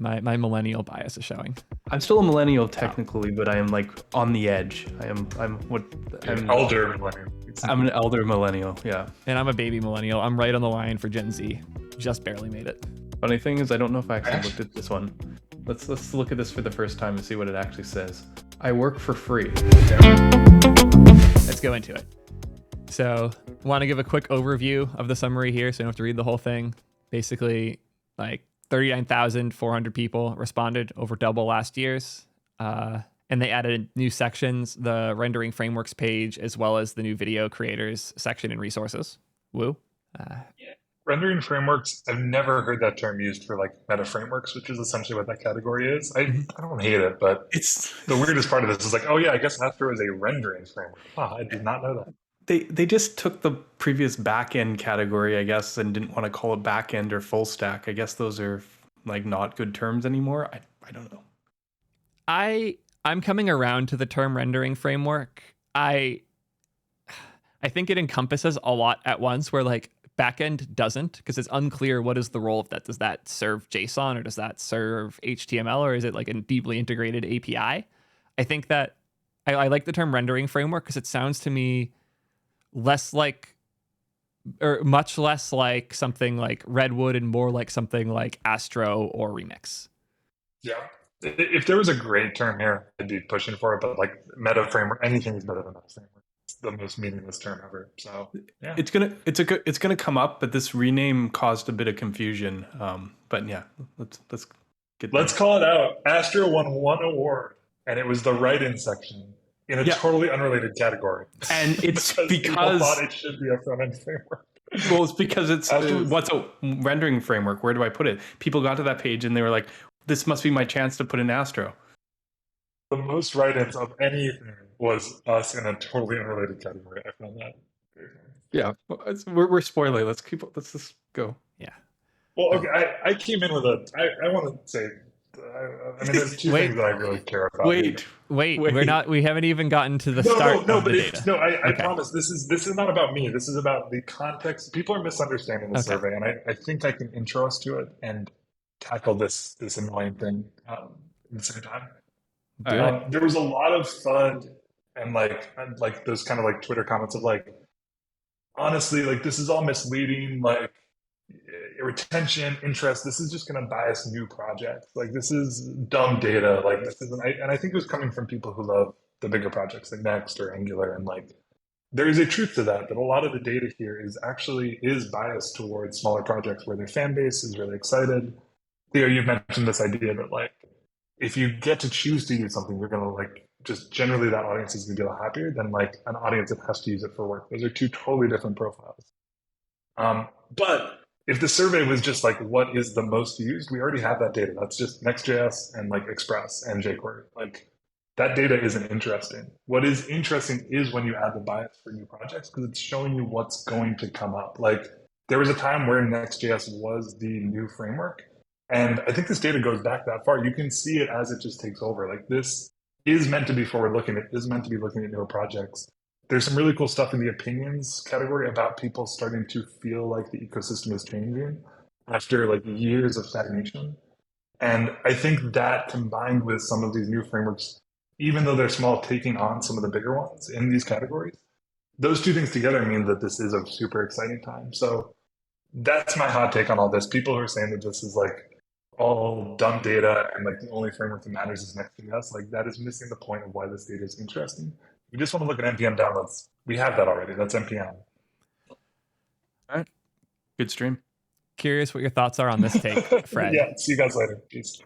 My millennial bias is showing. I'm still a millennial technically, but I am like on the edge. I'm an elder millennial. I'm an elder millennial, yeah. And I'm a baby millennial. I'm right on the line for Gen Z. Just barely made it. Funny thing is, I don't know if I actually looked at this one. Let's look at this for the first time and see what it actually says. I work for free. Let's go into it. So, want to give a quick overview of the summary here, so you don't have to read the whole thing. Basically, like 39,400 people responded, over double last year's. And they added new sections, the rendering frameworks page, as well as the new video creators section and resources. Woo. Rendering frameworks, I've never heard that term used for like meta frameworks, which is essentially what that category is. I don't hate it, but It's the weirdest part of this is like, oh yeah, I guess Astro is a rendering framework. Huh, I did not know that. they just took the previous backend category, I guess, and didn't want to call it backend or full stack. I guess those are like not good terms anymore. I don't know. I'm coming around to the term rendering framework. I think it encompasses a lot at once, where like backend doesn't, because it's unclear what is the role of that. Does that serve JSON or does that serve HTML, or is it like a deeply integrated API? I think that I like the term rendering framework because it sounds to me less like, or much less like something like Redwood and more like something like Astro or Remix. Yeah. If there was a great term here, I'd be pushing for it, but like meta framework, anything is better than meta framework. It's the most meaningless term ever. So yeah. It's gonna come up, but this rename caused a bit of confusion. But yeah, let's call it out. Astro won one award, and it was the write-in section in a totally unrelated category. And it's because people thought it should be a front-end framework. Well, it's because it's what's a rendering framework? Where do I put it? People got to that page and they were like, this must be my chance to put in Astro. The most write-ins of anything was us in a totally unrelated category. I found that. Yeah, we're spoiling. Let's just go. Yeah. Well, okay. I came in with I want to say. I mean, there's two things that I really care about. Wait. We haven't even gotten to the start of the data. I promise. This is not about me. This is about the context. People are misunderstanding the survey, and I think I can intro us to it and tackle this annoying thing at the same time. There was a lot of fun and like those kind of like Twitter comments of like, honestly, like this is all misleading, like retention, interest. This is just going to bias new projects. Like this is dumb data. Like this isn't. And I think it was coming from people who love the bigger projects like Next or Angular, and like there is a truth to that. That a lot of the data here is biased towards smaller projects where their fan base is really excited. Theo, you've mentioned this idea that like if you get to choose to use something, you're going to like just generally that audience is going to be a lot happier than like an audience that has to use it for work. Those are two totally different profiles. But if the survey was just like what is the most used, we already have that data. That's just Next.js and like Express and jQuery. Like that data isn't interesting. What is interesting is when you add the bias for new projects, because it's showing you what's going to come up. Like there was a time where Next.js was the new framework. And I think this data goes back that far. You can see it as it just takes over. Like this is meant to be forward-looking. It is meant to be looking at newer projects. There's some really cool stuff in the opinions category about people starting to feel like the ecosystem is changing after like years of stagnation. And I think that combined with some of these new frameworks, even though they're small, taking on some of the bigger ones in these categories, those two things together mean that this is a super exciting time. So that's my hot take on all this. People who are saying that this is like all dumb data and like the only framework that matters is Next.js, like that is missing the point of why this data is interesting. You just want to look at NPM downloads. We have that already. That's NPM. All right. Good stream. Curious what your thoughts are on this take, Fred. Yeah, see you guys later. Peace.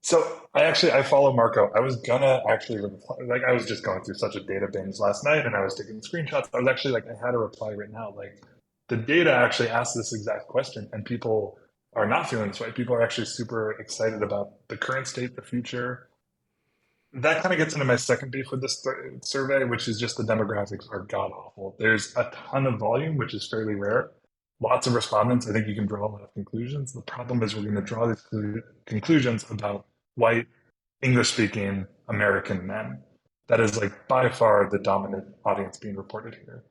So I follow Marco. I was gonna actually like I was just going through such a data binge last night and I was taking screenshots. I was actually like I had a reply right now. Like the data actually asked this exact question and people are not feeling this way. People are actually super excited about the current state, the future. That kind of gets into my second beef with this survey, which is just the demographics are god awful. There's a ton of volume, which is fairly rare. Lots of respondents. I think you can draw a lot of conclusions. The problem is we're going to draw these conclusions about white, English-speaking American men. That is like by far the dominant audience being reported here.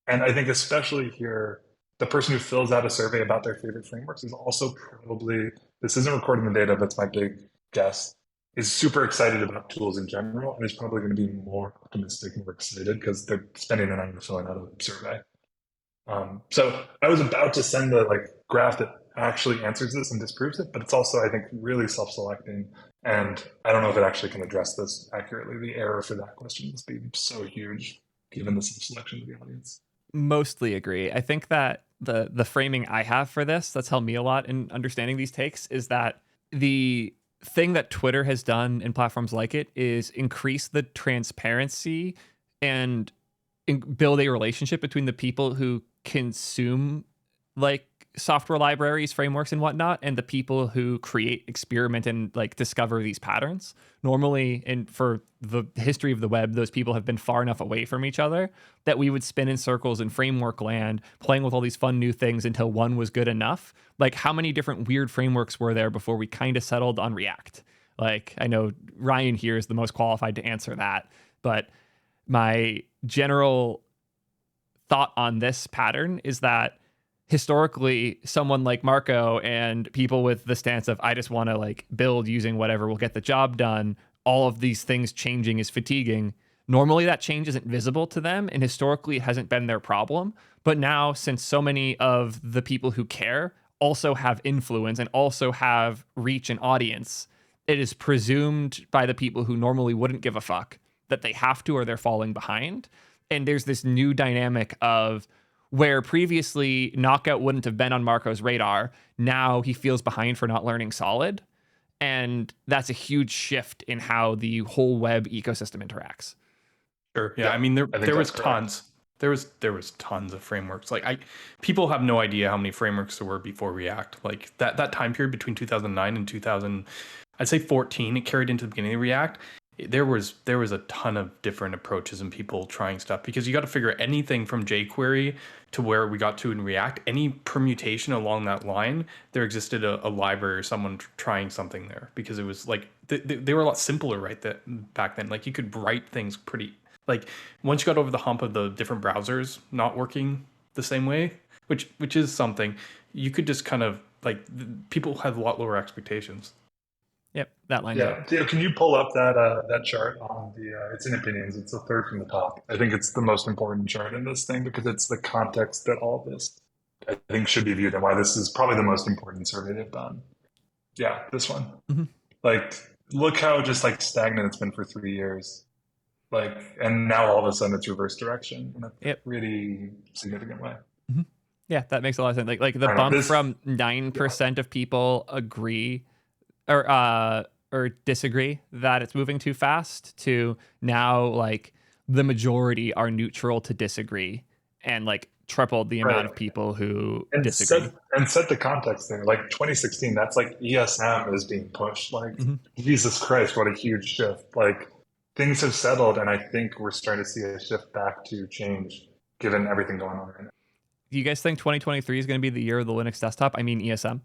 And I think especially here, the person who fills out a survey about their favorite frameworks is also probably, this isn't recording the data, but it's my big guess, is super excited about tools in general and is probably going to be more optimistic and more excited because they're spending an hour filling out a survey. So I was about to send the graph that actually answers this and disproves it, but it's also, I think, really self-selecting. And I don't know if it actually can address this accurately. The error for that question must be so huge given the self-selection of the audience. Mostly agree. I think that the framing I have for this that's helped me a lot in understanding these takes is that the thing that Twitter has done and platforms like it is increase the transparency and build a relationship between the people who consume software libraries, frameworks, and whatnot, and the people who create, experiment, and discover these patterns. Normally, and for the history of the web, those people have been far enough away from each other that we would spin in circles in framework land, playing with all these fun new things until one was good enough. How many different weird frameworks were there before we kind of settled on React? I know Ryan here is the most qualified to answer that, but my general thought on this pattern is that historically someone like Marco and people with the stance of I just want to build using whatever will get the job done, all of these things changing is fatiguing. Normally that change isn't visible to them and historically it hasn't been their problem. But now, since so many of the people who care also have influence and also have reach and audience, it is presumed by the people who normally wouldn't give a fuck that they have to or they're falling behind. And there's this new dynamic of where previously Knockout wouldn't have been on Marco's radar, now he feels behind for not learning solid. And that's a huge shift in how the whole web ecosystem interacts. Sure. Yeah. I mean, there was tons. There was tons of frameworks. People have no idea how many frameworks there were before React. That time period between 2009 and 2000, I'd say 14, it carried into the beginning of React. There was a ton of different approaches and people trying stuff because you got to figure anything from jQuery to where we got to in React, any permutation along that line, there existed a library or someone trying something there because it was they were a lot simpler back then. You could write things pretty, once you got over the hump of the different browsers not working the same way, which is something, you could just kind of people had a lot lower expectations. Yep, that line. Yeah, Theo, can you pull up that chart on the? It's in opinions. It's the third from the top. I think it's the most important chart in this thing because it's the context that all this, I think, should be viewed and why this is probably the most important survey they've done. Yeah, this one. Mm-hmm. Look how just stagnant it's been for 3 years. And now all of a sudden it's reverse direction in a really significant way. Mm-hmm. Yeah, that makes a lot of sense. The bump from 9% of people agree or disagree that it's moving too fast to now the majority are neutral to disagree and tripled the amount of people who disagree. Set the context there. 2016, that's ESM is being pushed. Mm-hmm. Jesus Christ, what a huge shift. Things have settled and I think we're starting to see a shift back to change given everything going on right now. Do you guys think 2023 is going to be the year of the Linux desktop? I mean ESM.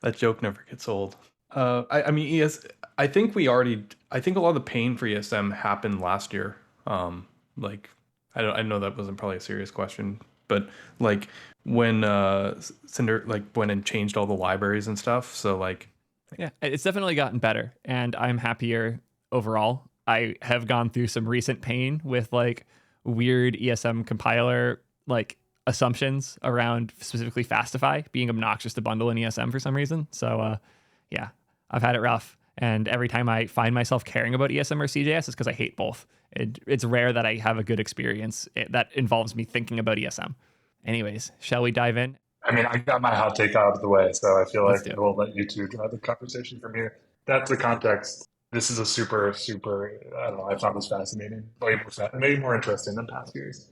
That joke never gets old. I mean, I think a lot of the pain for ESM happened last year. I know that wasn't probably a serious question, but when Cinder went and changed all the libraries and stuff. So yeah, it's definitely gotten better, and I'm happier overall. I have gone through some recent pain with weird ESM compiler assumptions around specifically Fastify being obnoxious to bundle in ESM for some reason. So yeah, I've had it rough. And every time I find myself caring about ESM or CJS, it's because I hate both. It's rare that I have a good experience that involves me thinking about ESM. Anyways, shall we dive in? I mean, I got my hot take out of the way, so I feel I will let you two drive the conversation from here. That's the context. This is a super, I don't know, I found this fascinating. Maybe more interesting than past years.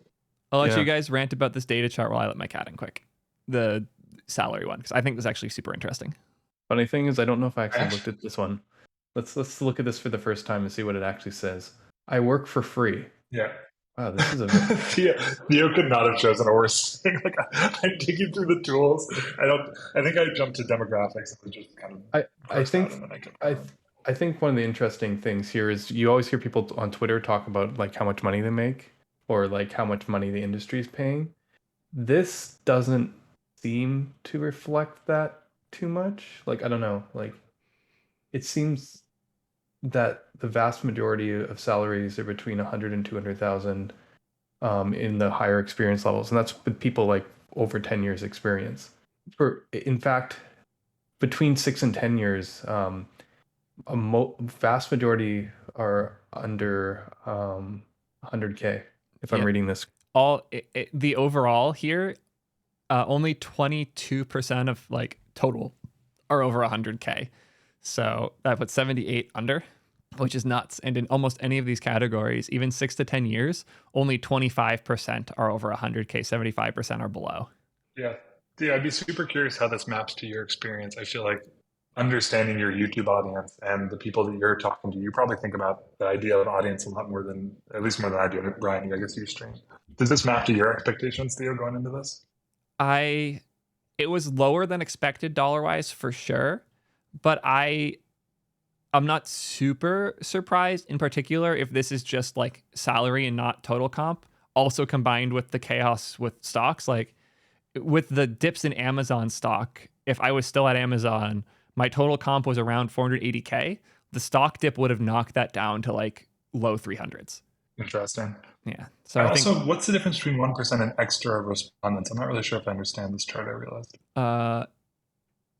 I'll let you guys rant about this data chart while I let my cat in quick. The salary one, because I think this is actually super interesting. Funny thing is, I don't know if I actually looked at this one. Let's look at this for the first time and see what it actually says. I work for free. Yeah. Wow, this is a Theo could not have chosen a worse thing. I'm digging through the tools. I think I jumped to demographics and just kind of I think one of the interesting things here is you always hear people on Twitter talk about how much money they make or how much money the industry is paying. This doesn't seem to reflect that too much. Like, I don't know, like it seems that the vast majority of salaries are between 100 and 200,000 in the higher experience levels, and that's with people like over 10 years experience. In fact, between 6 and 10 years, vast majority are under 100K. If I'm reading this, the overall here, only 22% of like total are over 100K. So that puts 78 under, which is nuts. And in almost any of these categories, even 6 to 10 years, only 25% are over 100K, 75% are below. Yeah. I'd be super curious how this maps to your experience. I feel like understanding your YouTube audience and the people that you're talking to, you probably think about the idea of audience a lot more than, at least more than I do. Brian, I guess you stream. Does this map to your expectations, Theo, going into this? It was lower than expected dollar-wise for sure, but I'm not super surprised, in particular if this is just like salary and not total comp, also combined with the chaos with stocks. Like with the dips in Amazon stock, if I was still at Amazon, my total comp was around 480K. The stock dip would have knocked that down to like low 300s. Interesting. Yeah. So I think, also, what's the difference between 1% and extra respondents? I'm not really sure if I understand this chart, I realized.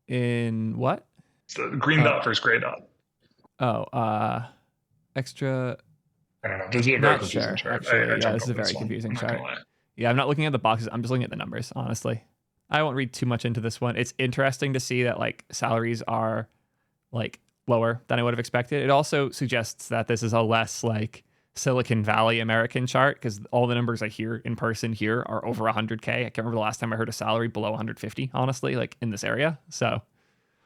In what? The green dot versus gray dot. Extra. I don't know. This is a very confusing chart. Actually, this is a very confusing chart. Yeah, I'm not looking at the boxes. I'm just looking at the numbers, honestly. I won't read too much into this one. It's interesting to see that like salaries are like lower than I would have expected. It also suggests that this is a less like Silicon Valley American chart, because all the numbers I hear in person here are over 100K. I can't remember the last time I heard a salary below 150, honestly, like in this area. So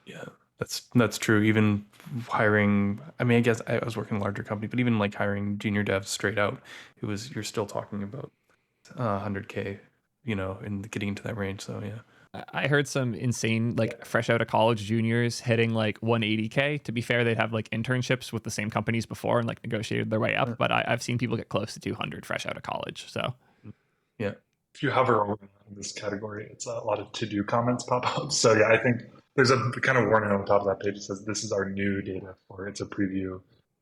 yeah, that's true. Even hiring, I mean, I guess I was working in a larger company, but even like hiring junior devs straight out, you're still talking about 100K, and getting into that range. So yeah. I heard some insane, like fresh out of college juniors hitting like 180K. To be fair, they'd have like internships with the same companies before and like negotiated their way up. But I've seen people get close to 200 fresh out of college. So yeah, if you hover over this category, it's a lot of to-do comments pop up. So yeah, I think there's a kind of warning on the top of that page that says this is our new data, or it's a preview.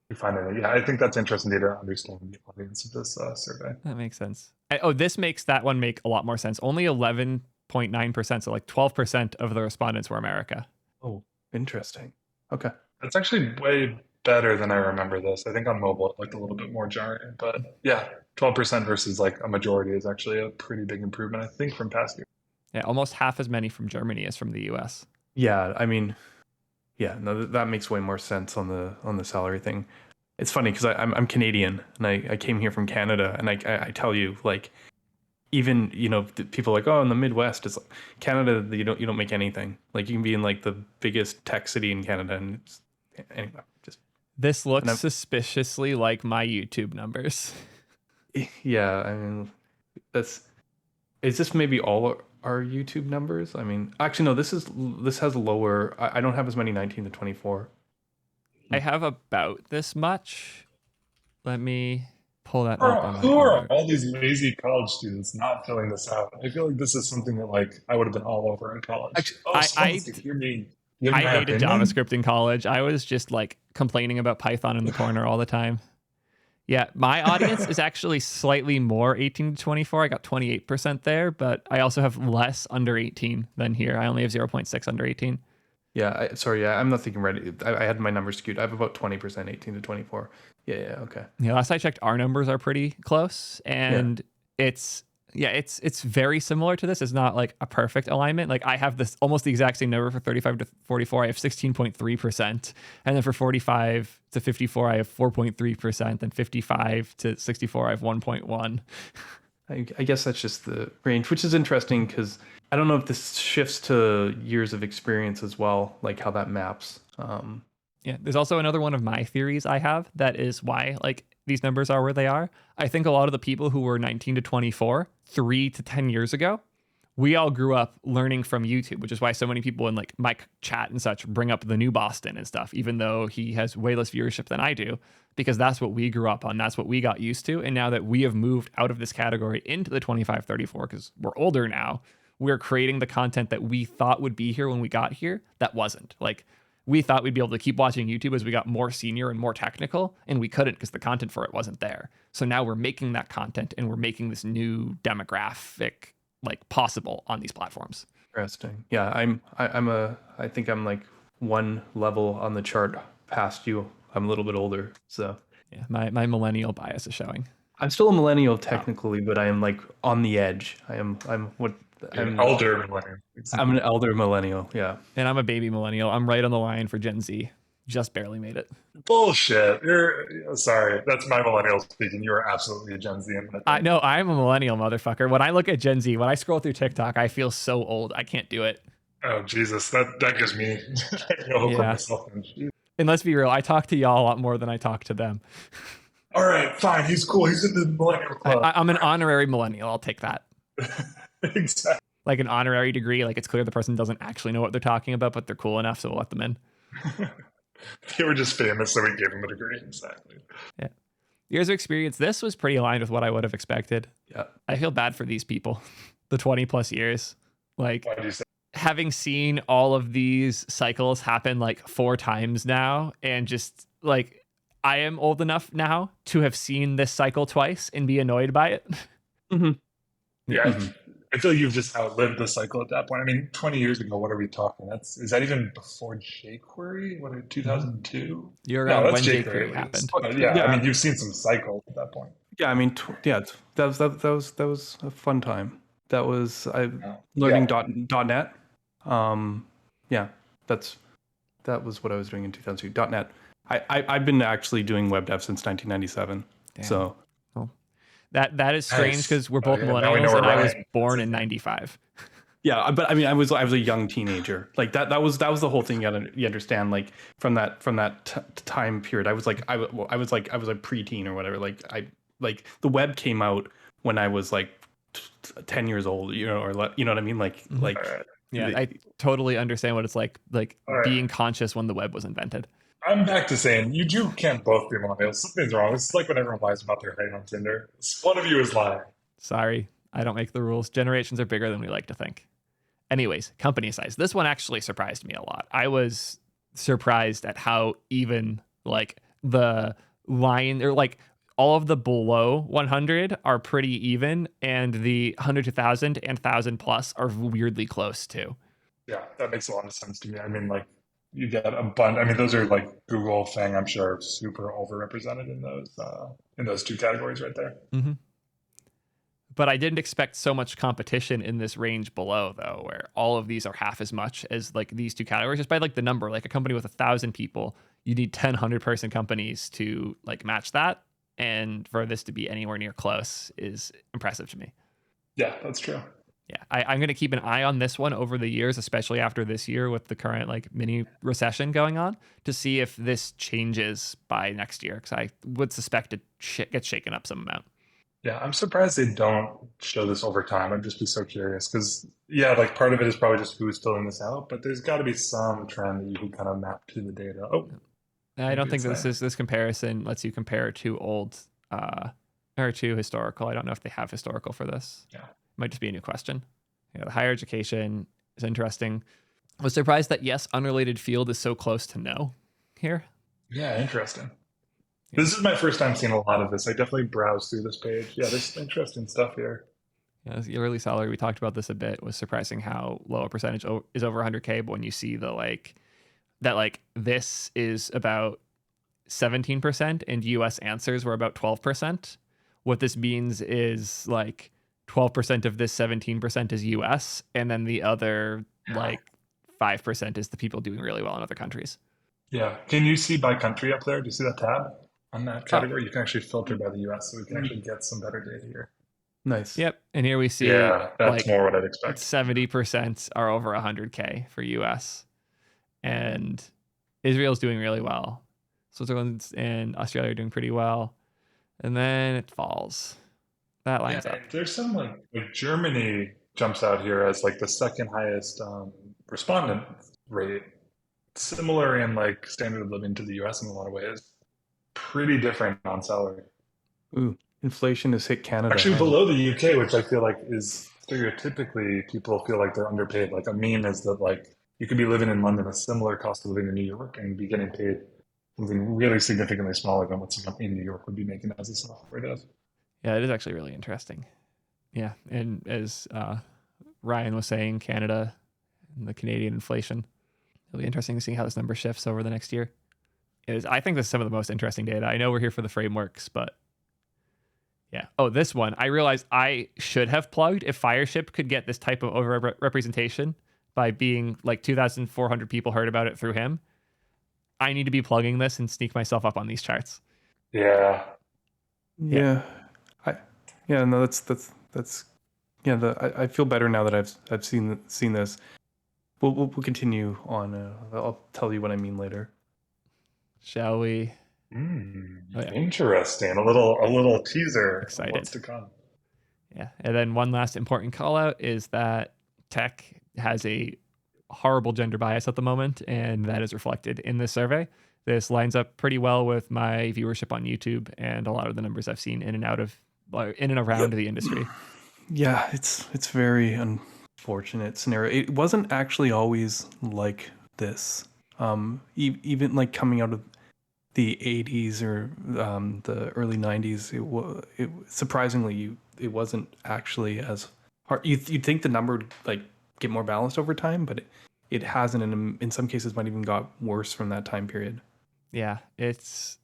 You find it. Yeah, I think that's interesting data to understand the audience of this survey. That makes sense. This makes that one make a lot more sense. Only 11.9%, so like 12% of the respondents were America. Oh, interesting. Okay. That's actually way better than I remember this. I think on mobile it looked a little bit more jarring, but yeah, 12% versus like a majority is actually a pretty big improvement, I think, from past years. Yeah, almost half as many from Germany as from the US. Yeah, I mean, yeah, no, that makes way more sense on the salary thing. It's funny because I'm Canadian and I came here from Canada, and I tell you, like, even people are like, oh, in the Midwest, it's like Canada, you don't make anything. Like you can be in like the biggest tech city in Canada, and anyway, this looks suspiciously like my YouTube numbers. Yeah, I mean, is this maybe all our YouTube numbers? I mean, actually no, this has lower. I don't have as many 19 to 24. I have about this much. Let me pull that up. Who are all these lazy college students not filling this out? I feel like this is something that like I would have been all over in college. Actually, I hated JavaScript in college. I was just like complaining about Python in the corner all the time. Yeah, my audience is actually slightly more 18 to 24. I got 28% there, but I also have less under 18 than here. I only have 0.6 under 18. Yeah, I'm not thinking right. I had my numbers skewed. I have about 20% 18 to 24. Yeah, okay. Yeah, last I checked, our numbers are pretty close, and it's very similar to this. It's not like a perfect alignment. Like I have this almost the exact same number for 35 to 44. I have 16.3%, and then for 45 to 54, I have 4.3%, and 55 to 64, I have 1.1. I guess that's just the range, which is interesting because I don't know if this shifts to years of experience as well, like how that maps. Yeah, there's also another one of my theories I have that is why like these numbers are where they are. I think a lot of the people who were 19 to 24 3 to 10 years ago we all grew up learning from YouTube, which is why so many people in like my chat and such bring up the new Boston and stuff, even though he has way less viewership than I do, because that's what we grew up on. That's what we got used to. And now that we have moved out of this category into the 25-34, because we're older now, we're creating the content that we thought would be here when we got here. That wasn't. Like, we thought we'd be able to keep watching YouTube as we got more senior and more technical, and we couldn't because the content for it wasn't there. So now we're making that content and we're making this new demographic like possible on these platforms. Interesting. Yeah, I think I'm like one level on the chart past you. I'm a little bit older, so yeah, my millennial bias is showing. I'm still a millennial technically, but I am like on the edge. I'm an elder millennial. I'm an elder millennial, yeah. And I'm a baby millennial. I'm right on the line for Gen Z. Just barely made it. Bullshit. Sorry. That's my millennial speaking. You are absolutely a Gen Z. I know. I'm a millennial, motherfucker. When I look at Gen Z, when I scroll through TikTok, I feel so old. I can't do it. Oh, Jesus. That gives me no hope for myself. And let's be real. I talk to y'all a lot more than I talk to them. All right, fine. He's cool. He's in the millennial club. I'm an honorary millennial. I'll take that. Exactly. Like an honorary degree. Like it's clear the person doesn't actually know what they're talking about, but they're cool enough, so we'll let them in. They were just famous, so we gave them a degree. Exactly. Yeah. Years of experience. This was pretty aligned with what I would have expected. Yeah. I feel bad for these people. The 20 plus years. Like, why do you say? Having seen all of these cycles happen like 4 times now, and just like I am old enough now to have seen this cycle twice and be annoyed by it. Mm-hmm. Yeah. Mm-hmm. I feel you've just outlived the cycle at that point. I mean, 20 years ago, what are we talking? Is that even before jQuery? What, 2002? You're around when jQuery happened. Yeah, I mean, you've seen some cycles at that point. Yeah, I mean, that was a fun time. That was learning .NET. Yeah, that was what I was doing in 2002. .NET. I've been actually doing web dev since 1997. Damn. So. That is strange because we're both millennials and I was born in 95. Yeah, but I mean, I was a young teenager. Like that was the whole thing. You understand? Like from that time period, I was a preteen or whatever. Like the web came out when I was like 10 years old. You know, or you know what I mean? Like yeah, I totally understand what it's like being conscious when the web was invented. I'm back to saying you can't both be millennials. Something's wrong. It's like when everyone lies about their height on Tinder. One of you is lying. Sorry, I don't make the rules. Generations are bigger than we like to think. Anyways, company size. This one actually surprised me a lot. I was surprised at how even like the line or like all of the below 100 are pretty even, and the 100 to 1,000 and 1,000 plus are weirdly close too. Yeah, that makes a lot of sense to me. I mean, like, you get a bunch. I mean, those are like Google, Fang, I'm sure, super overrepresented in those 2 categories right there. Mm-hmm. But I didn't expect so much competition in this range below, though, where all of these are half as much as like these 2 categories, just by like the number. Like a company with 1,000 people, you need 10 100-person companies to like match that, and for this to be anywhere near close is impressive to me. Yeah, that's true. Yeah, I'm going to keep an eye on this one over the years, especially after this year with the current like mini recession going on, to see if this changes by next year, because I would suspect it gets shaken up some amount. Yeah, I'm surprised they don't show this over time. I'd just be so curious because, yeah, like part of it is probably just who's filling this out, but there's got to be some trend that you can kind of map to the data. Oh, I don't think this comparison lets you compare to old or to historical. I don't know if they have historical for this. Yeah. Might just be a new question. Yeah, the higher education is interesting. I was surprised that yes, unrelated field is so close to no here. Yeah, interesting. Yeah. This is my first time seeing a lot of this. I definitely browsed through this page. Yeah, there's interesting stuff here. Yeah, the yearly salary, we talked about this a bit, was surprising how low a percentage is over 100K, but when you see the this is about 17% and US answers were about 12%. What this means is like 12% of this 17% is US, and then the other 5% is the people doing really well in other countries. Yeah. Can you see by country up there? Do you see that tab on that category? You can actually filter by the US, so we can actually get some better data here. Nice. Yep. And here we see that's more what I'd expect. 70% are over 100K for US. And Israel's doing really well. Switzerland and Australia are doing pretty well. And then it falls. That lines up. There's some like Germany, jumps out here as like the second highest respondent rate, similar in like standard of living to the US in a lot of ways, pretty different on salary. Ooh, inflation has hit Canada. Actually below the UK, which I feel like is stereotypically people feel like they're underpaid. Like a meme is that like you could be living in London, a similar cost of living in New York, and be getting paid something really significantly smaller than what someone in New York would be making as a software dev. Yeah, it is actually really interesting. Yeah, and as Ryan was saying, Canada and the Canadian inflation. It'll be interesting to see how this number shifts over the next year. I think this is some of the most interesting data. I know we're here for the frameworks, but yeah. Oh, this one. I realized I should have plugged if Fireship could get this type of over-representation by being like 2,400 people heard about it through him. I need to be plugging this and sneak myself up on these charts. Yeah. No, that's yeah. I feel better now that I've seen this. We'll continue on. I'll tell you what I mean later. Shall we? Interesting. A little teaser. Excited. What's to come. Yeah, and then one last important call out is that tech has a horrible gender bias at the moment, and that is reflected in this survey. This lines up pretty well with my viewership on YouTube and a lot of the numbers I've seen in and around the industry. Yeah, it's very unfortunate scenario. It wasn't actually always like this. Even like coming out of the 80s or the early 90s, it surprisingly it wasn't actually as hard. You'd think the number would like get more balanced over time, but it hasn't, and in some cases might even got worse from that time period. Yeah, it's...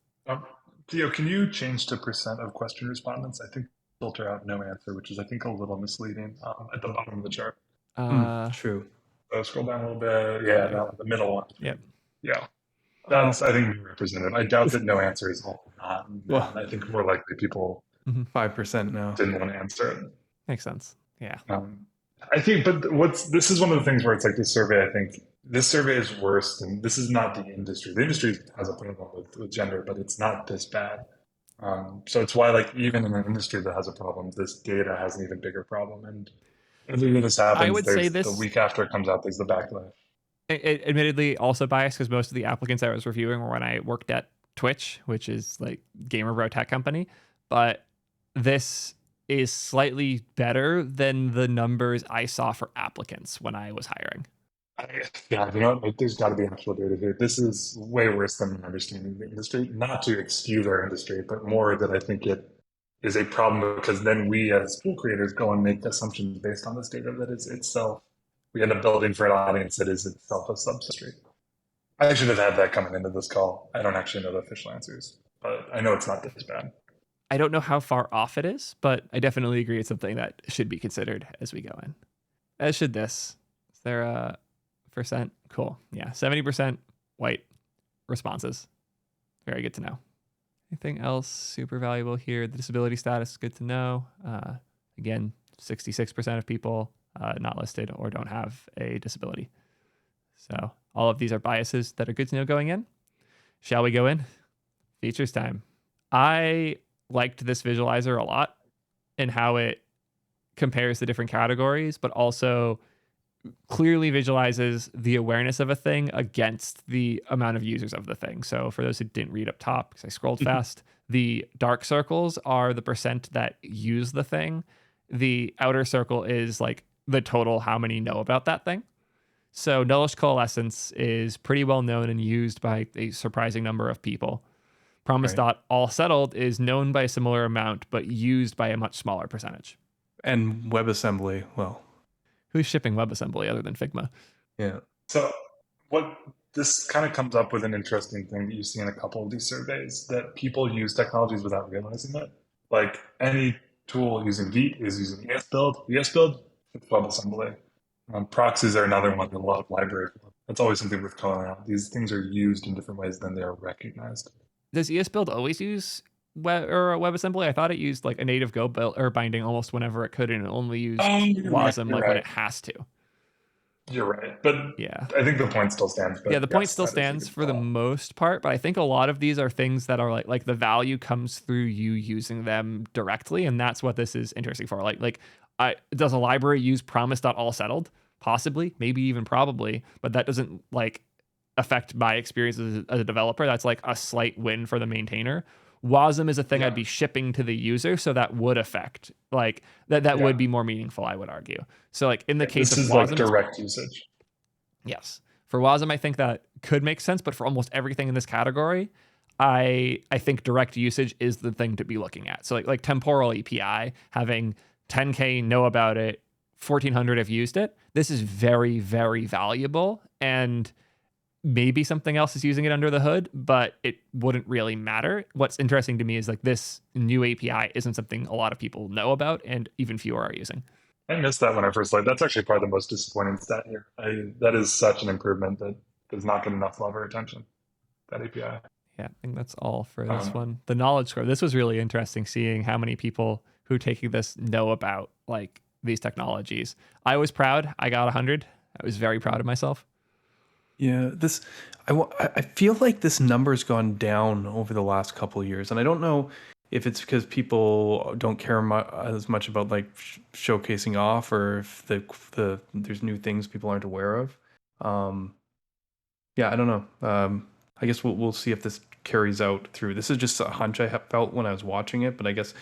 Theo, can you change to percent of question respondents? I think filter out no answer, which is I think a little misleading at the bottom of the chart. True. So scroll down a little bit. Yeah, the middle one. Yep. Yeah. That's, I think, representative. I doubt that no answer is all not. Well, I think more likely people 5% now didn't want to answer it. Makes sense. Yeah. I think, but this is one of the things where it's like this survey, I think this survey is worse than, this is not the industry. The industry has a problem with gender, but it's not this bad. So it's why like even in an industry that has a problem, this data has an even bigger problem. And every year this happens, I would say this, the week after it comes out, there's the backlash. It admittedly also biased because most of the applicants I was reviewing were when I worked at Twitch, which is like Gamer Bro Tech company. But this is slightly better than the numbers I saw for applicants when I was hiring. Yeah, you know what? There's got to be actual data here. This is way worse than understanding the industry. Not to excuse our industry, but more that I think it is a problem because then we as tool creators go and make assumptions based on this data that is itself. We end up building for an audience that is itself a substrate. I should have had that coming into this call. I don't actually know the official answers, but I know it's not this bad. I don't know how far off it is, but I definitely agree it's something that should be considered as we go in. As should this. Is there a percent? Cool. Yeah, 70% white responses. Very good to know. Anything else super valuable here? The disability status is good to know. Again, 66% of people not listed or don't have a disability. So all of these are biases that are good to know going in. Shall we go in? Features time. I liked this visualizer a lot and how it compares the different categories, but also clearly visualizes the awareness of a thing against the amount of users of the thing. So for those who didn't read up top, because I scrolled fast, the dark circles are the percent that use the thing. The outer circle is like the total how many know about that thing. So nullish coalescence is pretty well known and used by a surprising number of people. Promise dot all settled is known by a similar amount, but used by a much smaller percentage. And WebAssembly, well. Who's shipping WebAssembly other than Figma? Yeah. So what this kind of comes up with an interesting thing that you see in a couple of these surveys, that people use technologies without realizing it. Like any tool using Vite is using ESBuild. ESBuild, it's WebAssembly. Proxies are another one, a lot of libraries. That's always something worth calling out. These things are used in different ways than they are recognized. Does ESBuild always use WebAssembly? I thought it used like a native Go binding almost whenever it could, and it only used WASM like when it has to. You're right, but yeah, I think the point still stands. But yeah, the point yes, still that is a stands good for the call. most part, but I think a lot of these are things that are like the value comes through you using them directly, and that's what this is interesting for. Does a library use promise.allsettled? Possibly, maybe even probably, but that doesn't like affect my experience as a developer. That's like a slight win for the maintainer. WASM is a thing I'd Yeah, be shipping to the user, so that would affect like that yeah. would be more meaningful, I would argue. So like in the case This of is like WASM, direct usage. yes. For WASM, I think that could make sense, but for almost everything in this category, I think direct usage is the thing to be looking at. So like temporal API, having 10K know about it, 1,400 have used it. This is very, very valuable, and maybe something else is using it under the hood, but it wouldn't really matter. What's interesting to me is like this new API isn't something a lot of people know about, and even fewer are using. I missed that when I first like. That's actually probably the most disappointing stat here. That is such an improvement that does not get enough love or attention. That API. Yeah, I think that's all for this Um, one. The knowledge score. This was really interesting seeing how many people who taking this know about like these technologies. I was proud. I got 100. I was very proud of myself. Yeah, I feel like this number's gone down over the last couple of years, and I don't know if it's because people don't care as much about like showcasing off, or if there's new things people aren't aware of. Yeah, I don't know. I guess we'll see if this carries out through. This is just a hunch I felt when I was watching it, but I guess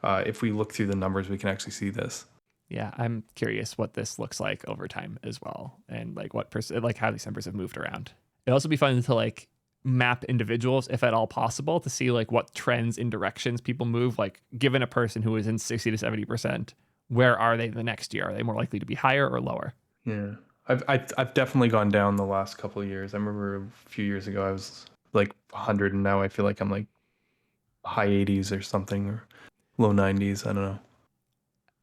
if we look through the numbers, we can actually see this. Yeah, I'm curious what this looks like over time as well, and like like how these numbers have moved around. It'd also be fun to like map individuals, if at all possible, to see like what trends and directions people move. Like, given a person who is in 60 to 70%, where are they the next year? Are they more likely to be higher or lower? Yeah, I've definitely gone down the last couple of years. I remember a few years ago I was like 100, and now I feel like I'm like high 80s or something, or low 90s. I don't know.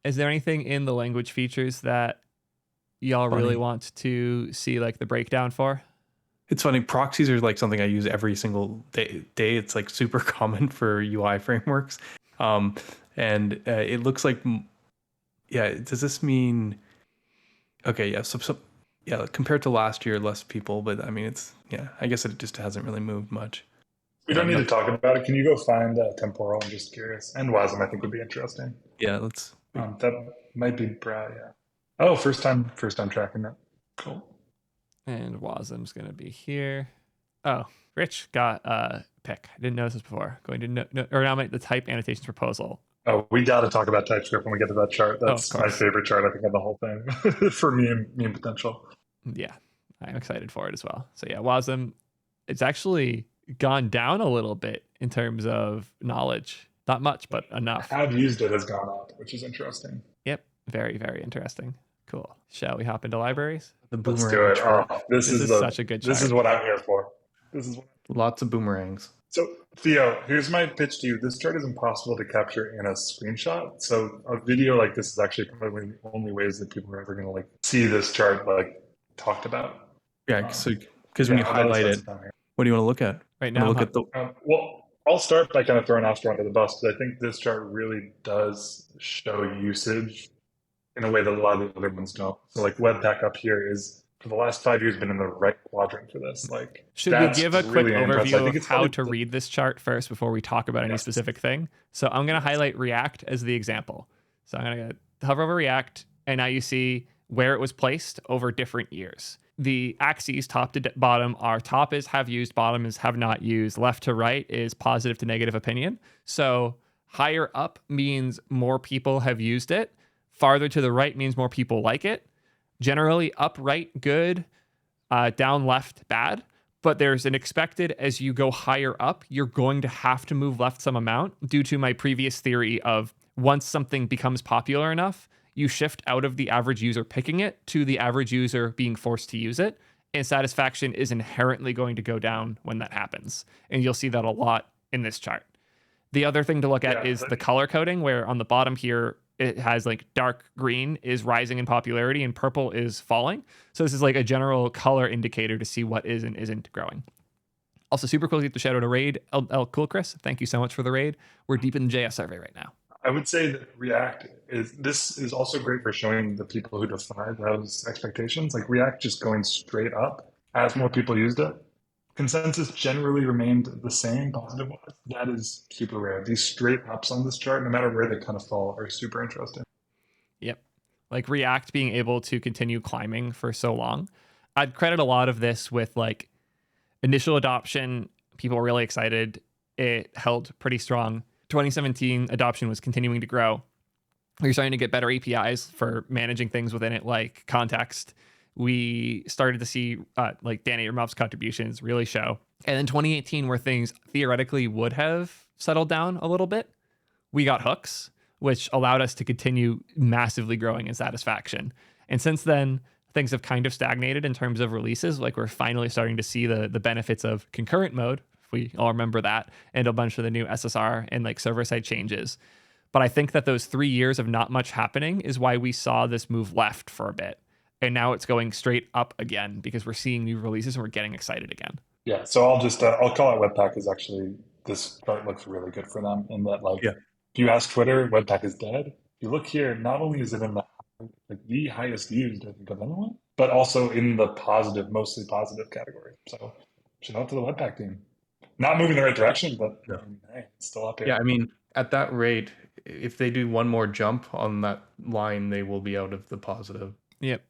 Is there anything in the language features that y'all Funny. really want to see like the breakdown for? It's funny. Proxies are like something I use every single day. It's like super common for UI frameworks. And it looks like, yeah. Does this mean? Okay, yeah. So yeah. Compared to last year, less people, but I mean, yeah. I guess it just hasn't really moved much. we don't need to talk about it. Can you go find temporal? I'm just curious. And WASM, I think, would be interesting. Yeah, let's. That might be Brad. Yeah. Oh, first time tracking that. Cool. And WASM's going to be here. Oh, Rich got a pick. I didn't notice this before. Going to nominate the type annotations proposal. Oh, we got to talk about TypeScript when we get to that chart. That's my favorite chart, I think, of the whole thing for meme potential. Yeah, I'm excited for it as well. So yeah, WASM, it's actually gone down a little bit in terms of knowledge. Not much, but enough. Have used it has gone up, which is interesting. Yep, very, very interesting. Cool. Shall we hop into libraries? The boomerang. Let's do it. Oh, this is such a good chart. This is what I'm here for. Lots of boomerangs. So, Theo, here's my pitch to you. This chart is impossible to capture in a screenshot. So a video like this is actually probably the only ways that people are ever going to like see this chart like talked about. Yeah, so because when you highlight it, what do you want to look at? Right now, look at the. Well, I'll start by kind of throwing Astro under the bus, because I think this chart really does show usage in a way that a lot of the other ones don't. So like Webpack up here is, for the last 5 years, been in the right quadrant for this. Like, should we give a quick overview of how to read read this chart first before we talk about any specific thing? So I'm going to highlight React as the example. So I'm going to hover over React, and now you see where it was placed over different years. The axes top to bottom are top is have used, bottom is have not used, left to right is positive to negative opinion. So higher up means more people have used it. Farther to the right means more people like it. Generally up right, good, down left, bad. But there's an expected, as you go higher up, you're going to have to move left some amount due to my previous theory of once something becomes popular enough, you shift out of the average user picking it to the average user being forced to use it. And satisfaction is inherently going to go down when that happens. And you'll see that a lot in this chart. The other thing to look at is the color coding, where on the bottom here, it has like dark green is rising in popularity and purple is falling. So this is like a general color indicator to see what is and isn't growing. Also super cool to get the shout out to Raid. El Cool Chris, thank you so much for the raid. We're deep in the JS survey right now. I would say that React is also great for showing the people who defy those expectations. Like React just going straight up as more people used it. Consensus generally remained the same positive wise. That is super rare. These straight ups on this chart, no matter where they kind of fall, are super interesting. Yep. Like React being able to continue climbing for so long. I'd credit a lot of this with like initial adoption. People were really excited. It held pretty strong. 2017 adoption was continuing to grow. We were starting to get better APIs for managing things within it, like context. We started to see like Dan Abramow's contributions really show. And then 2018, where things theoretically would have settled down a little bit, we got hooks, which allowed us to continue massively growing in satisfaction. And since then, things have kind of stagnated in terms of releases. Like we're finally starting to see the benefits of concurrent mode, if we all remember that, and a bunch of the new SSR and like server-side changes. But I think that those 3 years of not much happening is why we saw this move left for a bit. And now it's going straight up again because we're seeing new releases and we're getting excited again. Yeah, so I'll call out Webpack is actually, this chart looks really good for them in that like, if you ask Twitter, Webpack is dead. If you look here, not only is it in the highest used, I think, of anyone, but also in the positive, mostly positive category. So shout out to the Webpack team. Not moving in the right direction, but hey, it's still up here. Yeah, I mean, at that rate, if they do one more jump on that line, they will be out of the positive. Yep.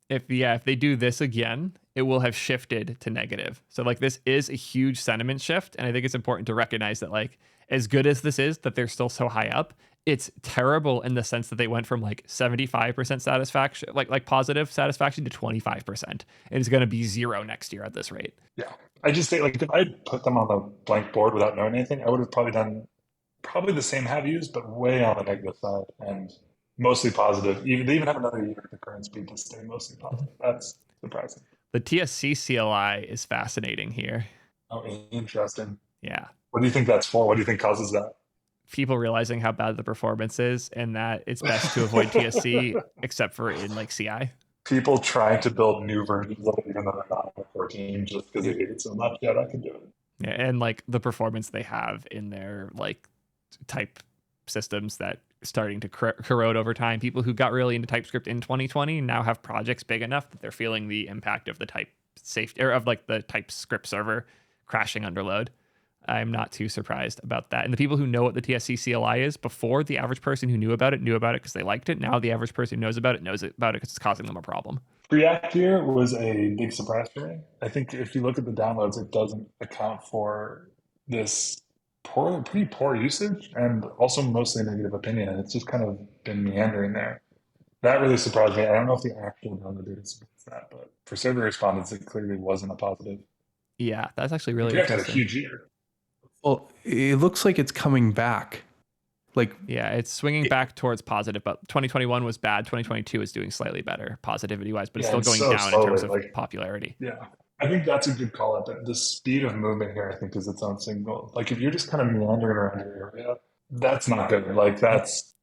If they do this again, it will have shifted to negative. So like this is a huge sentiment shift. And I think it's important to recognize that like as good as this is, that they're still so high up, it's terrible in the sense that they went from like 75% satisfaction, like positive satisfaction to 25%. And it's going to be 0 next year at this rate. Yeah. I just think like if I'd put them on the blank board without knowing anything, I would have probably done the same have used, but way on the negative side and mostly positive. They even have another year at the current speed to stay mostly positive. That's surprising. The TSC CLI is fascinating here. Oh, interesting. Yeah. What do you think that's for? What do you think causes that? People realizing how bad the performance is and that it's best to avoid TSC except for in like CI. People trying to build new versions of it even though they're not on the core team just because they hate it so much. Yeah, that can do it. Yeah, and like the performance they have in their like type systems that starting to corrode over time. People who got really into TypeScript in 2020 now have projects big enough that they're feeling the impact of the type safety or of like the TypeScript server crashing under load. I'm not too surprised about that. And the people who know what the TSC CLI is, before the average person who knew about it because they liked it. Now the average person who knows about it because it's causing them a problem. React here was a big surprise for me. I think if you look at the downloads, it doesn't account for this pretty poor usage and also mostly negative opinion. And it's just kind of been meandering there. That really surprised me. I don't know if the actual download data supports that, but for server respondents, it clearly wasn't a positive. Yeah, that's actually really React interesting. had a huge year. Well, it looks like it's coming back. Yeah, it's swinging back towards positive, but 2021 was bad. 2022 is doing slightly better positivity wise, but it's still going down slowly, in terms of popularity. Yeah, I think that's a good call out. The speed of movement here, I think, is its own signal. Like if you're just kind of meandering around your area, that's not good. Like that's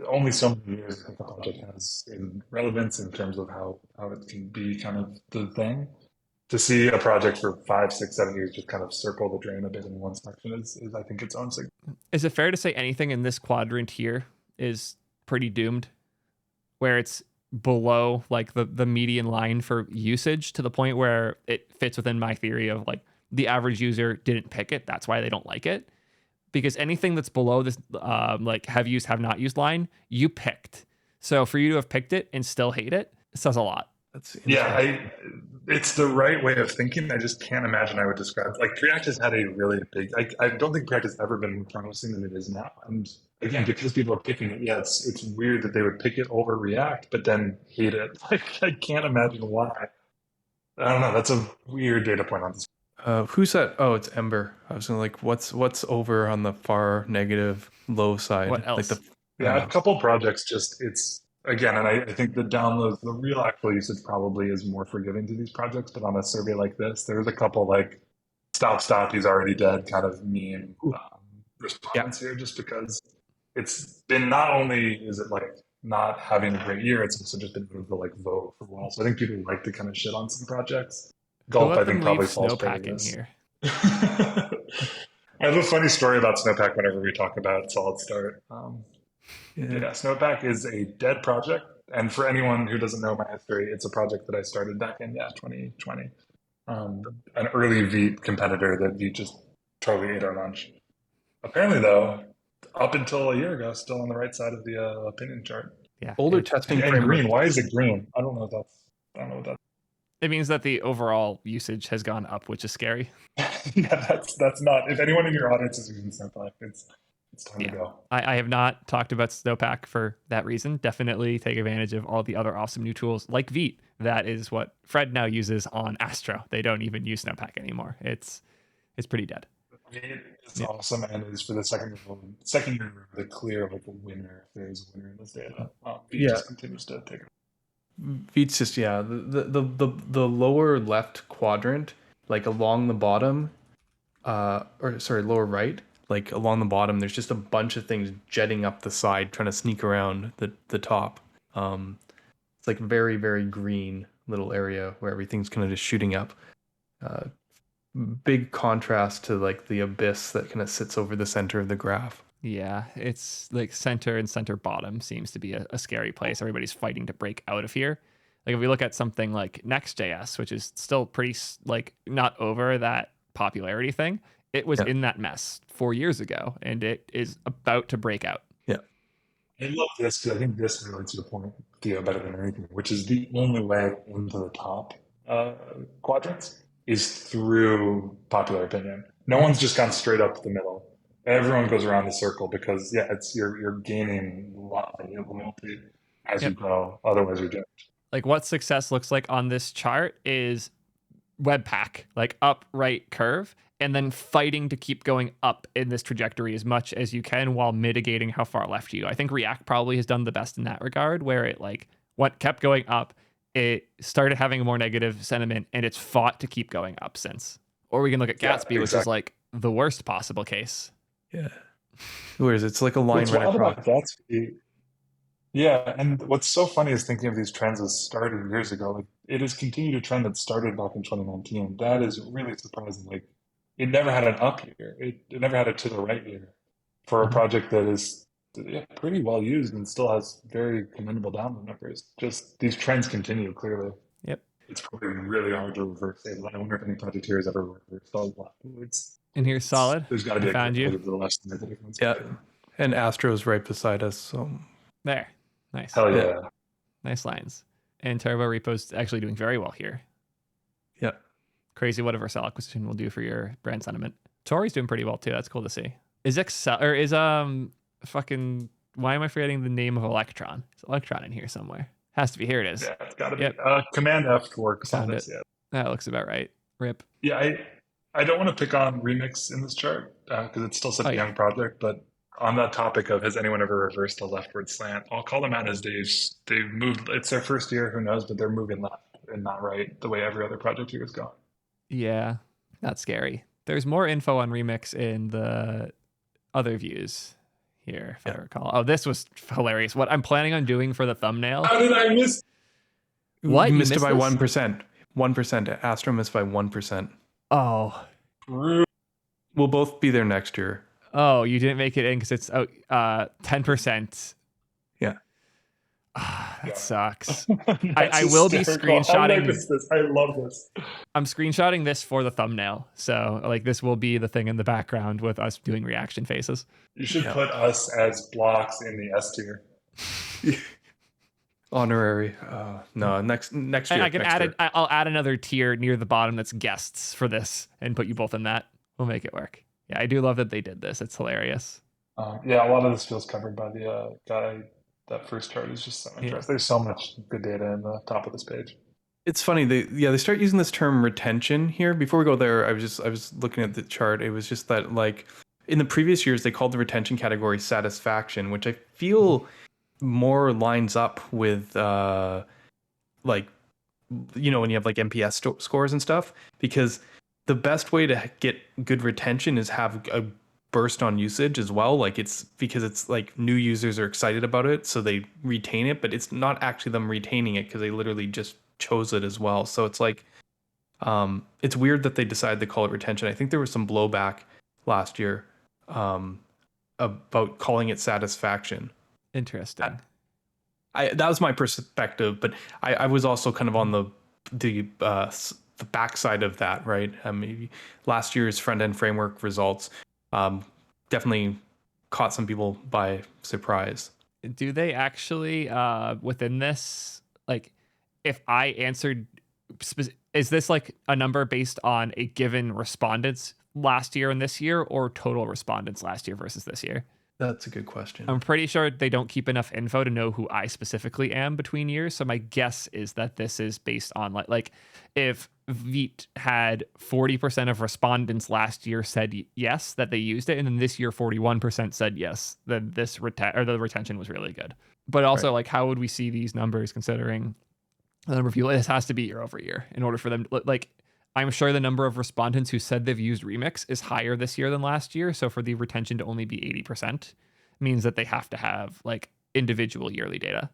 only so many years I think the project has in relevance in terms of how it can be kind of the thing. To see a project for 5, 6, 7 years just kind of circle the drain a bit in one section is I think, its own signal. Is it fair to say anything in this quadrant here is pretty doomed, where it's below like the median line for usage to the point where it fits within my theory of like the average user didn't pick it, that's why they don't like it? Because anything that's below this like have used, have not used line, you picked. So for you to have picked it and still hate it says a lot. It's the right way of thinking. I just can't imagine I would describe like React has had a really big. I don't think React has ever been more promising than it is now. And again, because people are picking it, it's weird that they would pick it over React, but then hate it. Like I can't imagine why. I don't know. That's a weird data point on this. Who's that? Oh, it's Ember. I was gonna like, what's over on the far negative low side? What else? Like a couple of projects. Just it's. Again, and I think the downloads, the real actual usage probably is more forgiving to these projects. But on a survey like this, there's a couple like stop, he's already dead kind of meme response here, just because it's been not only is it like not having a great year, it's also just been the like vote for a while. So I think people like to kind of shit on some projects. Gulp, I think, probably falls prey to this. Here. I have a funny story about Snowpack whenever we talk about Solid Start. Yeah, Snowpack is a dead project. And for anyone who doesn't know my history, it's a project that I started back in 2020. An early Vite competitor that Vite just totally ate our lunch. Apparently, though, up until a year ago, still on the right side of the opinion chart. Yeah. Older testing and framework. green. Why is it green? I don't know what that's. It means that the overall usage has gone up, which is scary. Yeah, that's not. If anyone in your audience is using Snowpack, it's time to go. I have not talked about Snowpack for that reason. Definitely take advantage of all the other awesome new tools like Vite. That is what Fred now uses on Astro. They don't even use Snowpack anymore. It's pretty dead. Vite is awesome and is for the second year the clear like a winner. If there is a winner in this data, Vite just continues to take it. Vite's just the lower left quadrant, like along the bottom, lower right, like along the bottom, there's just a bunch of things jetting up the side, trying to sneak around the top. It's like very, very green little area where everything's kind of just shooting up. Big contrast to like the abyss that kind of sits over the center of the graph. Yeah, it's like center and center bottom seems to be a scary place. Everybody's fighting to break out of here. Like if we look at something like Next.js, which is still pretty like not over that popularity thing, it was in that mess 4 years ago, and it is about to break out. Yeah. I love this because I think this relates to your point, Theo, better than anything, which is the only way into the top quadrants is through popular opinion. No one's just gone straight up the middle. Everyone goes around the circle because it's you're gaining loyalty as you grow. Otherwise, you're judged. Like what success looks like on this chart is Webpack, like up right curve, and then fighting to keep going up in this trajectory as much as you can while mitigating how far left you go. I think React probably has done the best in that regard, where it like kept going up, it started having a more negative sentiment, and it's fought to keep going up since. Or we can look at Gatsby, which is like the worst possible case. Yeah. Whereas it's like a line right across. Gatsby, yeah, and what's so funny is thinking of these trends as started years ago. Like it has continued a trend that started back in 2019. That is really surprising. Like it never had an up year. It never had a to the right year for a project that is pretty well used and still has very commendable download numbers. Just these trends continue clearly. Yep. It's probably really hard to reverse it. I wonder if any project here has ever reversed all afterwards. And here's solid. There's got to be found you. The less than the difference. Yeah. And Astro's right beside us. So there. Nice. Hell yeah. Nice lines. And Turbo Repo's actually doing very well here. Yeah. Crazy what a Vercel acquisition will do for your brand sentiment. Tori's doing pretty well too. That's cool to see. Is Excel or is fucking why am I forgetting the name of Electron? Is Electron in here somewhere? Has to be. Here it is. Yeah, it's gotta be. Command F works on this. Yeah. That looks about right. Rip. Yeah, I don't want to pick on Remix in this chart because it's still such a young project, but on that topic of has anyone ever reversed a leftward slant, I'll call them out as they've moved. It's their first year, who knows, but they're moving left and not right the way every other project here is going. Yeah, that's scary. There's more info on Remix in the other views here, if I recall. Oh, this was hilarious. What I'm planning on doing for the thumbnail. How did I miss? What? You missed it by 1%. 1%. Astro missed by 1%. Oh. We'll both be there next year. Oh, you didn't make it in because it's 10%. Yeah. That sucks. I will be screenshotting. I love this. I'm screenshotting this for the thumbnail. So like this will be the thing in the background with us doing reaction faces. You should put us as blocks in the S tier. Honorary. No, next year. I can I'll add another tier near the bottom that's guests for this and put you both in that. We'll make it work. Yeah, I do love that they did this. It's hilarious. Yeah, a lot of this feels covered by the guy. That first chart is just so interesting. Yeah. There's so much good data in the top of this page. It's funny. They start using this term retention here. Before we go there, I was looking at the chart. It was just that like in the previous years they called the retention category satisfaction, which I feel more lines up with like when you have like NPS scores and stuff, because the best way to get good retention is have a burst on usage as well. Like it's because it's like new users are excited about it, so they retain it, but it's not actually them retaining it because they literally just chose it as well. So it's like it's weird that they decided to call it retention. I think there was some blowback last year about calling it satisfaction. Interesting. That was my perspective, but I was also kind of on the backside of that, right? Last year's front-end framework results definitely caught some people by surprise. Do they actually, within this, like, if I answered, is this like a number based on a given respondents last year and this year, or total respondents last year versus this year? That's a good question. I'm pretty sure they don't keep enough info to know who I specifically am between years. So my guess is that this is based on like if Vite had 40% of respondents last year said yes, that they used it, and then this year 41% said yes, then this the retention was really good. But also, like, how would we see these numbers considering the number of people? This has to be year over year in order for them to, like, I'm sure the number of respondents who said they've used Remix is higher this year than last year. So for the retention to only be 80% means that they have to have like individual yearly data.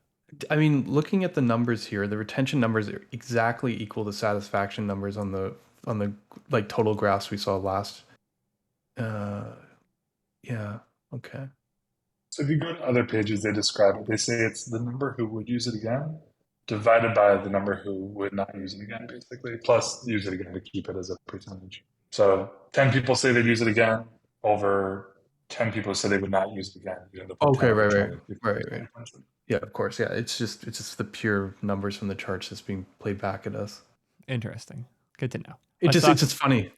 I mean, looking at the numbers here, the retention numbers are exactly equal to satisfaction numbers on the like total graphs we saw last. Yeah. Okay. So if you go to other pages, they describe it. They say it's the number who would use it again divided by the number who would not use it again, basically, plus use it again to keep it as a percentage. So 10 people say they'd use it again over 10 people say they would not use it again. Okay, right. Yeah, of course. Yeah, it's just the pure numbers from the charts that's being played back at us. Interesting. Good to know. It's just funny.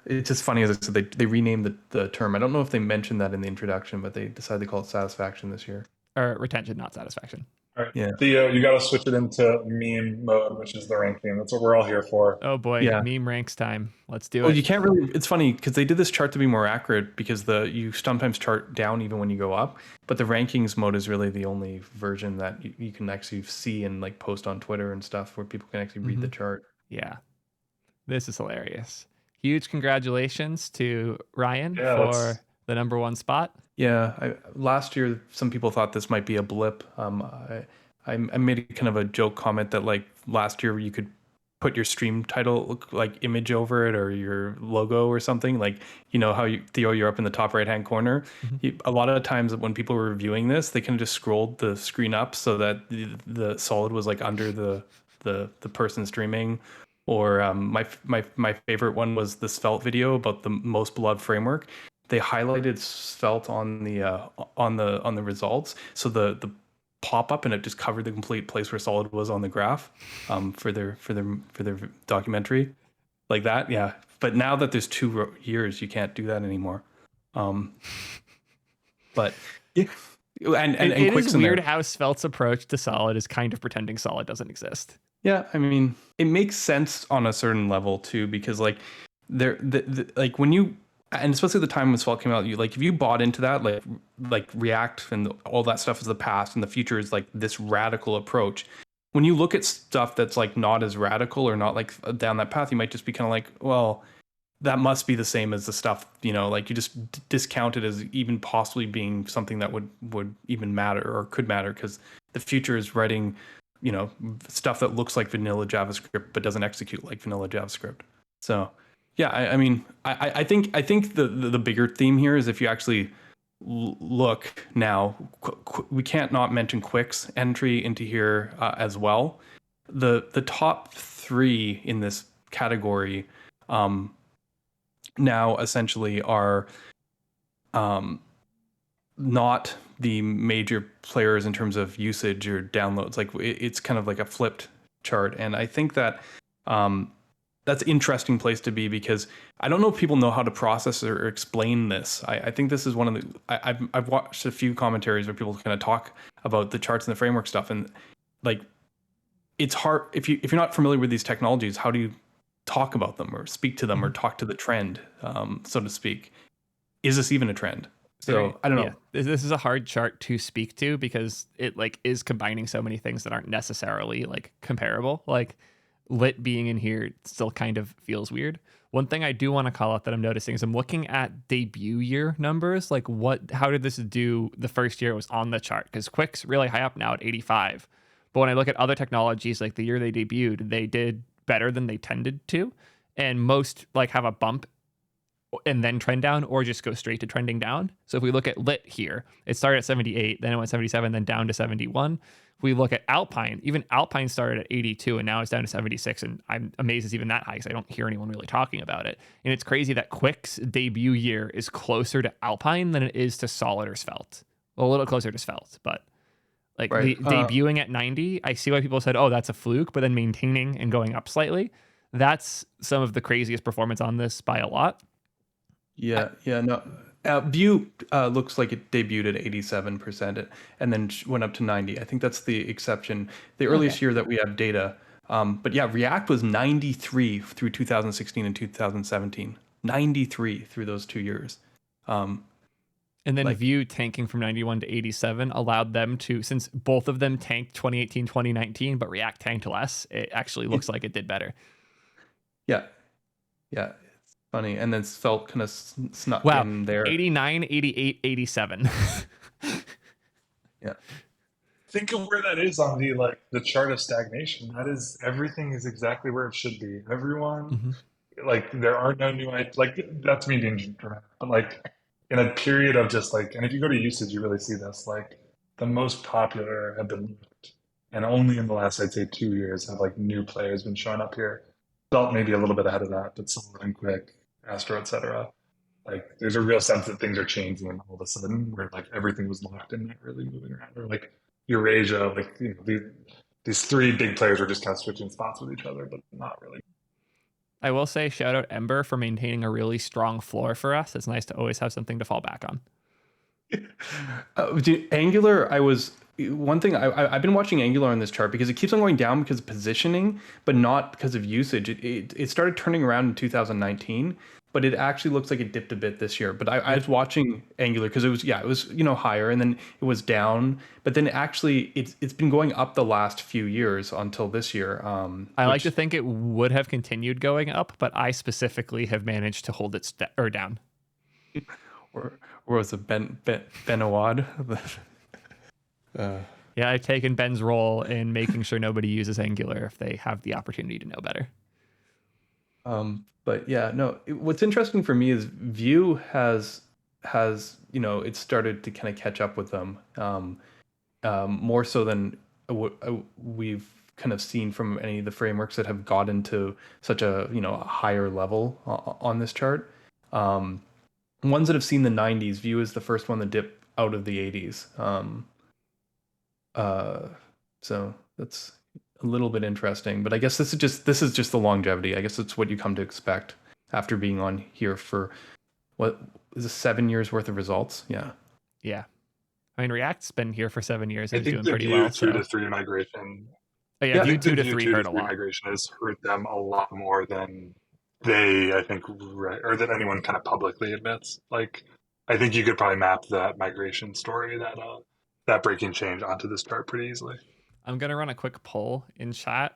It's just funny, as I said, they renamed the term. I don't know if they mentioned that in the introduction, but they decided to call it satisfaction this year. Or retention, not satisfaction. All right. Yeah. Theo, you got to switch it into meme mode, which is the ranking. That's what we're all here for. Oh boy, yeah. Meme ranks time. Let's do it. Well, you can't really. It's funny because they did this chart to be more accurate because you sometimes chart down even when you go up, but the rankings mode is really the only version that you can actually see and like post on Twitter and stuff where people can actually read the chart. Yeah, this is hilarious. Huge congratulations to Ryan for the number one spot. Yeah, last year some people thought this might be a blip. I made kind of a joke comment that like last year you could put your stream title like image over it or your logo or something, like, you know how Theo, you're up in the top right hand corner. A lot of times when people were reviewing this, they kind of just scrolled the screen up so that the solid was like under the person streaming. Or my favorite one was the Svelte video about the most beloved framework. They highlighted Svelte on the results, so the pop up and it just covered the complete place where solid was on the graph, for their documentary, like that. Yeah, but now that there's 2 years, you can't do that anymore. But yeah, and it is weird how Svelte's approach to solid is kind of pretending solid doesn't exist. Yeah, I mean, it makes sense on a certain level too, because like like when you, and especially the time when Svelte came out, if you bought into that, like React and all that stuff is the past and the future is like this radical approach. When you look at stuff that's like not as radical or not like down that path, you might just be kind of like, well, that must be the same as the stuff, like you just discount it as even possibly being something that would even matter or could matter, because the future is writing, stuff that looks like vanilla JavaScript but doesn't execute like vanilla JavaScript. So yeah, I mean, I think the bigger theme here is if you actually look now, we can't not mention Qwik's entry into here as well. The top 3 in this category now essentially are not the major players in terms of usage or downloads. Like it's kind of like a flipped chart, and I think that that's an interesting place to be, because I don't know if people know how to process or explain this. I think this is one of the, I've watched a few commentaries where people kind of talk about the charts and the framework stuff, and like it's hard if you're not familiar with these technologies. How do you talk about them or speak to them or talk to the trend, so to speak? Is this even a trend? So I don't know. Yeah. This is a hard chart to speak to because it like is combining so many things that aren't necessarily like comparable. Like lit being in here still kind of feels weird. One thing I do want to call out that I'm noticing is I'm looking at debut year numbers. Like how did this do the first year it was on the chart? Because Qwik's really high up now at 85. But when I look at other technologies, like the year they debuted, they did better than they tended to. And most like have a bump and then trend down, or just go straight to trending down. So if we look at Lit here, it started at 78, then it went 77, then down to 71. If we look at Alpine, even Alpine started at 82 and now it's down to 76. And I'm amazed it's even that high because I don't hear anyone really talking about it. And it's crazy that Qwik's debut year is closer to Alpine than it is to Solid or Svelte. Well, a little closer to Svelte, but like debuting at 90, I see why people said, oh, that's a fluke, but then maintaining and going up slightly. That's some of the craziest performance on this by a lot. Yeah, no. Vue looks like it debuted at 87% and then went up to 90. I think that's the exception. The earliest year that we have data. But yeah, React was 93 through 2016 and 2017. 93 through those 2 years. And then Vue tanking from 91 to 87 allowed them to, since both of them tanked 2018, 2019, but React tanked less, it actually looks like it did better. Yeah. It's funny. And then Svelte kind of snuck in there. 89, 88, 87. Yeah. Think of where that is on the chart of stagnation. That is, everything is exactly where it should be. Everyone, there are no new, that's me being dramatic, but in a period of just and if you go to usage, you really see this, the most popular have been moved. And only in the last, I'd say 2 years have new players been showing up here. Felt maybe a little bit ahead of that, but Solar and Qwik, Astro, etc. There's a real sense that things are changing all of a sudden, where everything was locked and not really moving around. Or Eurasia, these three big players are just kind of switching spots with each other, but not really. I will say, shout out Ember for maintaining a really strong floor for us. It's nice to always have something to fall back on. Angular, one thing I've been watching Angular on this chart because it keeps on going down because of positioning, but not because of usage. It started turning around in 2019, but it actually looks like it dipped a bit this year. But I was watching Angular because it was higher and then it was down, but then actually it's been going up the last few years until this year. I like to think it would have continued going up, but I specifically have managed to hold it down. Or was it Ben Awad? Yeah, I've taken Ben's role in making sure nobody uses Angular if they have the opportunity to know better. But yeah, no. What's interesting for me is Vue has it started to kind of catch up with them more so than we've kind of seen from any of the frameworks that have gotten to such a a higher level on this chart. Ones that have seen the 90s, Vue is the first one to dip out of the 80s. So that's a little bit interesting, but I guess this is just the longevity. I guess it's what you come to expect after being on here for what is 7 years worth of results. Yeah. I mean, React's been here for 7 years and doing pretty well. 2 to 3 migration. Oh, yeah, Vue 2 to 3 hurt a lot. Migration has hurt them a lot more than they, I think, or that anyone kind of publicly admits. I think you could probably map that migration story, that breaking change onto this chart pretty easily. I'm going to run a quick poll in chat.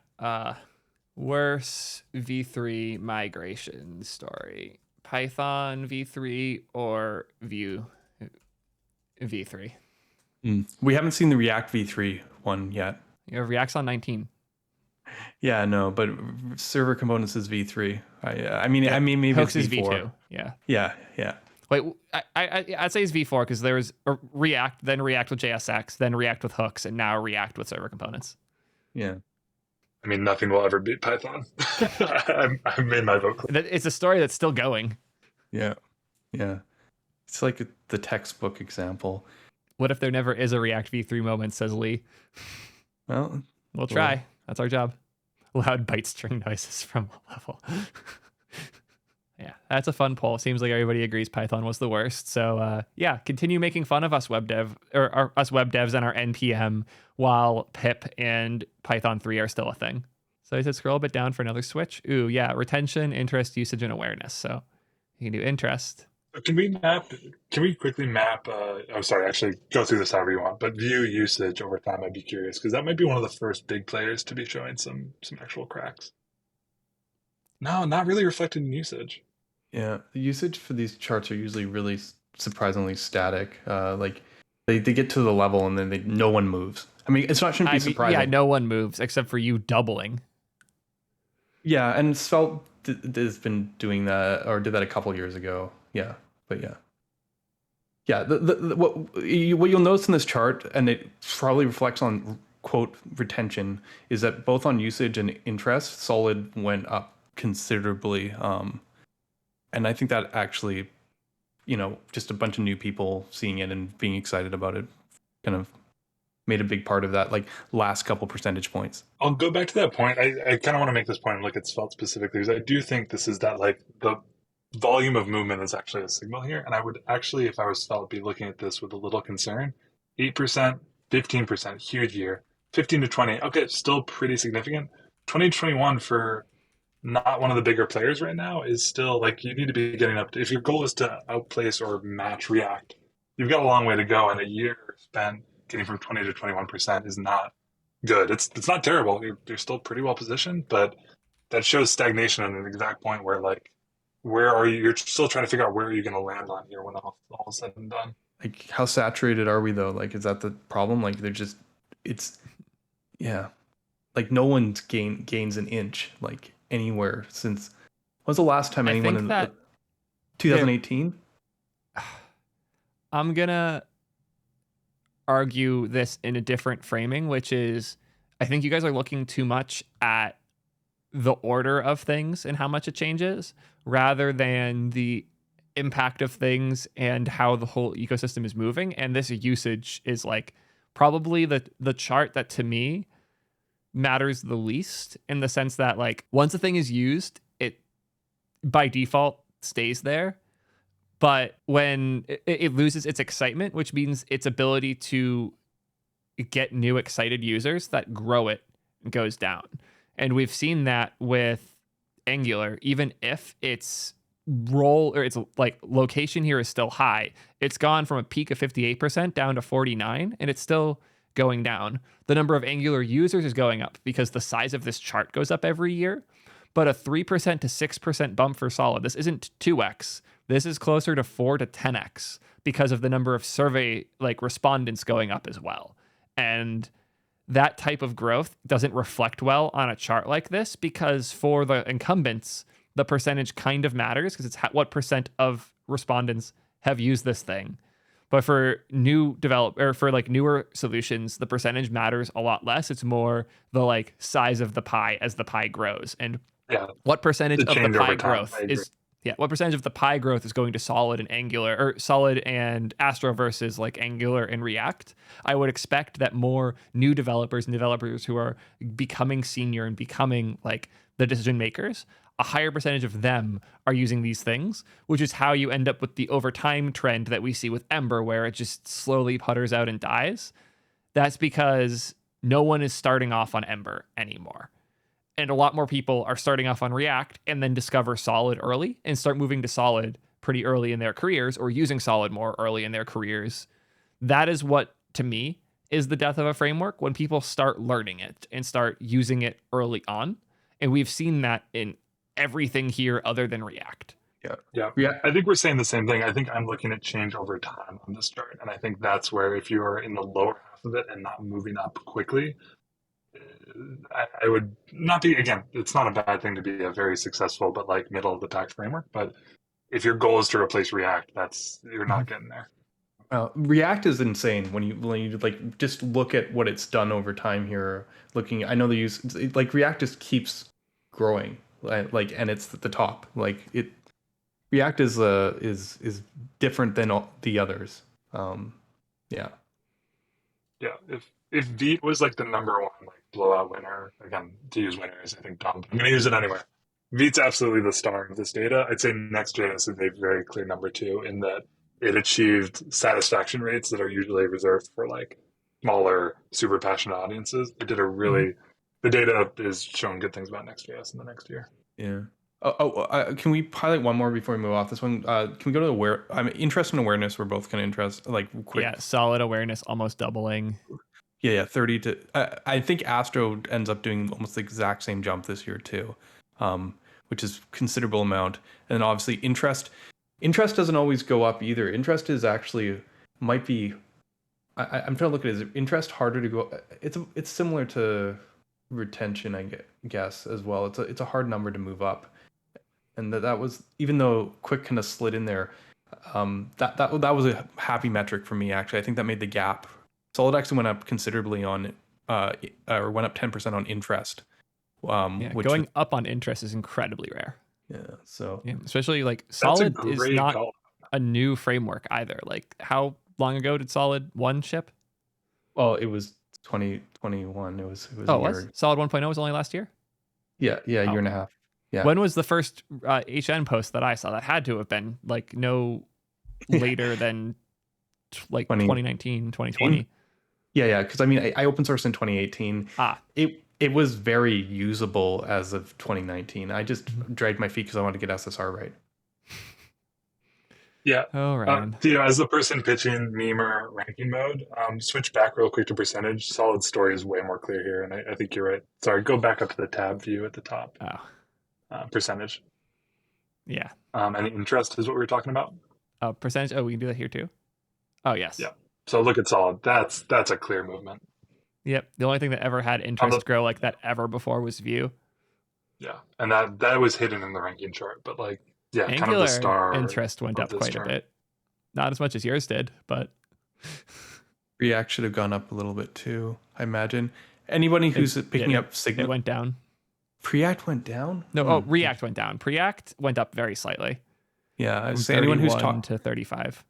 Worse V3 migration story, Python V3 or Vue V3? We haven't seen the React V3 one yet. React's on 19. Yeah, no, but server components is V3. I mean, maybe Hooks it's is V2. Yeah. Wait, I'd say it's V4 because there was React, then React with JSX, then React with hooks, and now React with server components. Yeah. I mean, nothing will ever beat Python. I've made my vote clear. It's a story that's still going. Yeah. It's like the textbook example. What if there never is a React V3 moment, says Lee? Well, we'll try. That's our job. Loud byte string noises from a level. Yeah, that's a fun poll. Seems like everybody agrees Python was the worst. So continue making fun of us web devs and our NPM while pip and Python 3 are still a thing. So I said scroll a bit down for another switch. Ooh, yeah, retention, interest, usage, and awareness. So you can do interest. Can we quickly map, actually go through this however you want, but Vue usage over time, I'd be curious, because that might be one of the first big players to be showing some actual cracks. No, not really reflected in usage. Yeah, the usage for these charts are usually really surprisingly static. They get to the level and then no one moves. I mean, shouldn't be surprising. Yeah, no one moves except for you doubling. Yeah, and Svelte has been doing that, or did that a couple years ago. Yeah, but yeah. What you'll notice in this chart, and it probably reflects on quote retention, is that both on usage and interest, Solid went up considerably. And I think that actually, just a bunch of new people seeing it and being excited about it kind of made a big part of that, like last couple percentage points. I'll go back to that point. I kind of want to make this point and look at Svelte specifically, because I do think this is that like the volume of movement is actually a signal here. And I would actually, if I was Svelte, be looking at this with a little concern. 8%, 15%, huge year. 15 to 20, okay, still pretty significant. 20 to 21 for not one of the bigger players right now is still like you need to be getting up to, if your goal is to outplace or match React, you've got a long way to go, and a year spent getting from 20 to 21% is not good. It's not terrible. You're still pretty well positioned, but that shows stagnation at an exact point where like where are you? You're still trying to figure out where are you going to land on here when all is said and done. Like how saturated are we though? Like is that the problem? Like yeah, like no one's gains an inch like anywhere since. When was the last time anyone in 2018? I'm gonna argue this in a different framing, which is I think you guys are looking too much at the order of things and how much it changes rather than the impact of things and how the whole ecosystem is moving. And this usage is like probably the chart that to me matters the least, in the sense that like once a thing is used, it by default stays there. But when it loses its excitement, which means its ability to get new excited users that grow it, goes down. And we've seen that with Angular, even if its role or its like location here is still high, it's gone from a peak of 58% down to 49%, and it's still going down. The number of Angular users is going up because the size of this chart goes up every year. But a 3% to 6% bump for Solid, this isn't 2x. This is closer to 4 to 10x because of the number of survey like respondents going up as well. And that type of growth doesn't reflect well on a chart like this, because for the incumbents, the percentage kind of matters because it's what percent of respondents have used this thing. But for for like newer solutions, the percentage matters a lot less. It's more the like size of the pie as the pie grows. And what percentage of the pie growth is what percentage of the pie growth is going to Solid and Angular, or Solid and Astro versus like Angular and React? I would expect that more new developers and developers who are becoming senior and becoming like the decision makers, a higher percentage of them are using these things, which is how you end up with the over time trend that we see with Ember, where it just slowly putters out and dies. That's because no one is starting off on Ember anymore. And a lot more people are starting off on React and then discover Solid early and start moving to Solid pretty early in their careers, or using Solid more early in their careers. That is what, to me, is the death of a framework, when people start learning it and start using it early on. And we've seen that in everything here other than React. Yeah. I think we're saying the same thing. I think I'm looking at change over time on this chart. And I think that's where if you are in the lower half of it and not moving up quickly, I would not be, again, it's not a bad thing to be a very successful but like middle of the pack framework, but if your goal is to replace React, you're not getting there. React is insane when you like just look at what it's done over time here. I know like React just keeps growing, like, and it's at the top. Like React is different than all the others. Yeah. If Vite was like the number one like blowout winner, again, to use winner is I think dumb. I'm gonna use it anyway. Vite's absolutely the star of this data. I'd say Next.js is a very clear number two, in that it achieved satisfaction rates that are usually reserved for like smaller, super passionate audiences. It did the data is showing good things about Next.js in the next year. Yeah. Can we highlight one more before we move off this one? Can we go to I'm interest and awareness. We're both kind of interested, like quick. Yeah, Solid awareness almost doubling. Yeah, 30 to. I think Astro ends up doing almost the exact same jump this year too, which is considerable amount. And obviously interest doesn't always go up either. Interest is actually might be. I'm trying to look at it. Is interest harder to go? It's similar to retention, I guess, as well. It's a hard number to move up, and that was, even though Qwik kind of slid in there, that was a happy metric for me, actually. I think that made the gap. Solid actually went up considerably on or went up 10% on interest. Which going up on interest is incredibly rare. Yeah, so especially like Solid is not call. a new framework either. Like, how long ago did Solid 1 ship? Well, it was 2021. It was oh, it was? Solid 1.0 was only last year? Yeah, a year and a half. Yeah. When was the first HN post that I saw? That had to have been like no later than like 2019, 2020. Yeah, because I mean, I open sourced in 2018. It was very usable as of 2019. I just dragged my feet because I wanted to get SSR right. Yeah. Oh, right. Theo, as the person pitching meme or ranking mode, switch back real quick to percentage. Solid story is way more clear here, and I think you're right. Sorry, go back up to the tab view at the top. Percentage. Yeah. And interest is what we were talking about. Oh, percentage. Oh, we can do that here too. Oh, yes. Yeah. So look at Solid. That's a clear movement. Yep. The only thing that ever had interest grow like that ever before was Vue. Yeah, and that was hidden in the ranking chart, but like, yeah, Angular kind of the star interest went up quite a bit. Not as much as yours did, but React should have gone up a little bit too, I imagine. Anybody who's picking up Signal, it went down. Preact went down? No, React went down. Preact went up very slightly. Yeah, I say anyone who's talking to 35.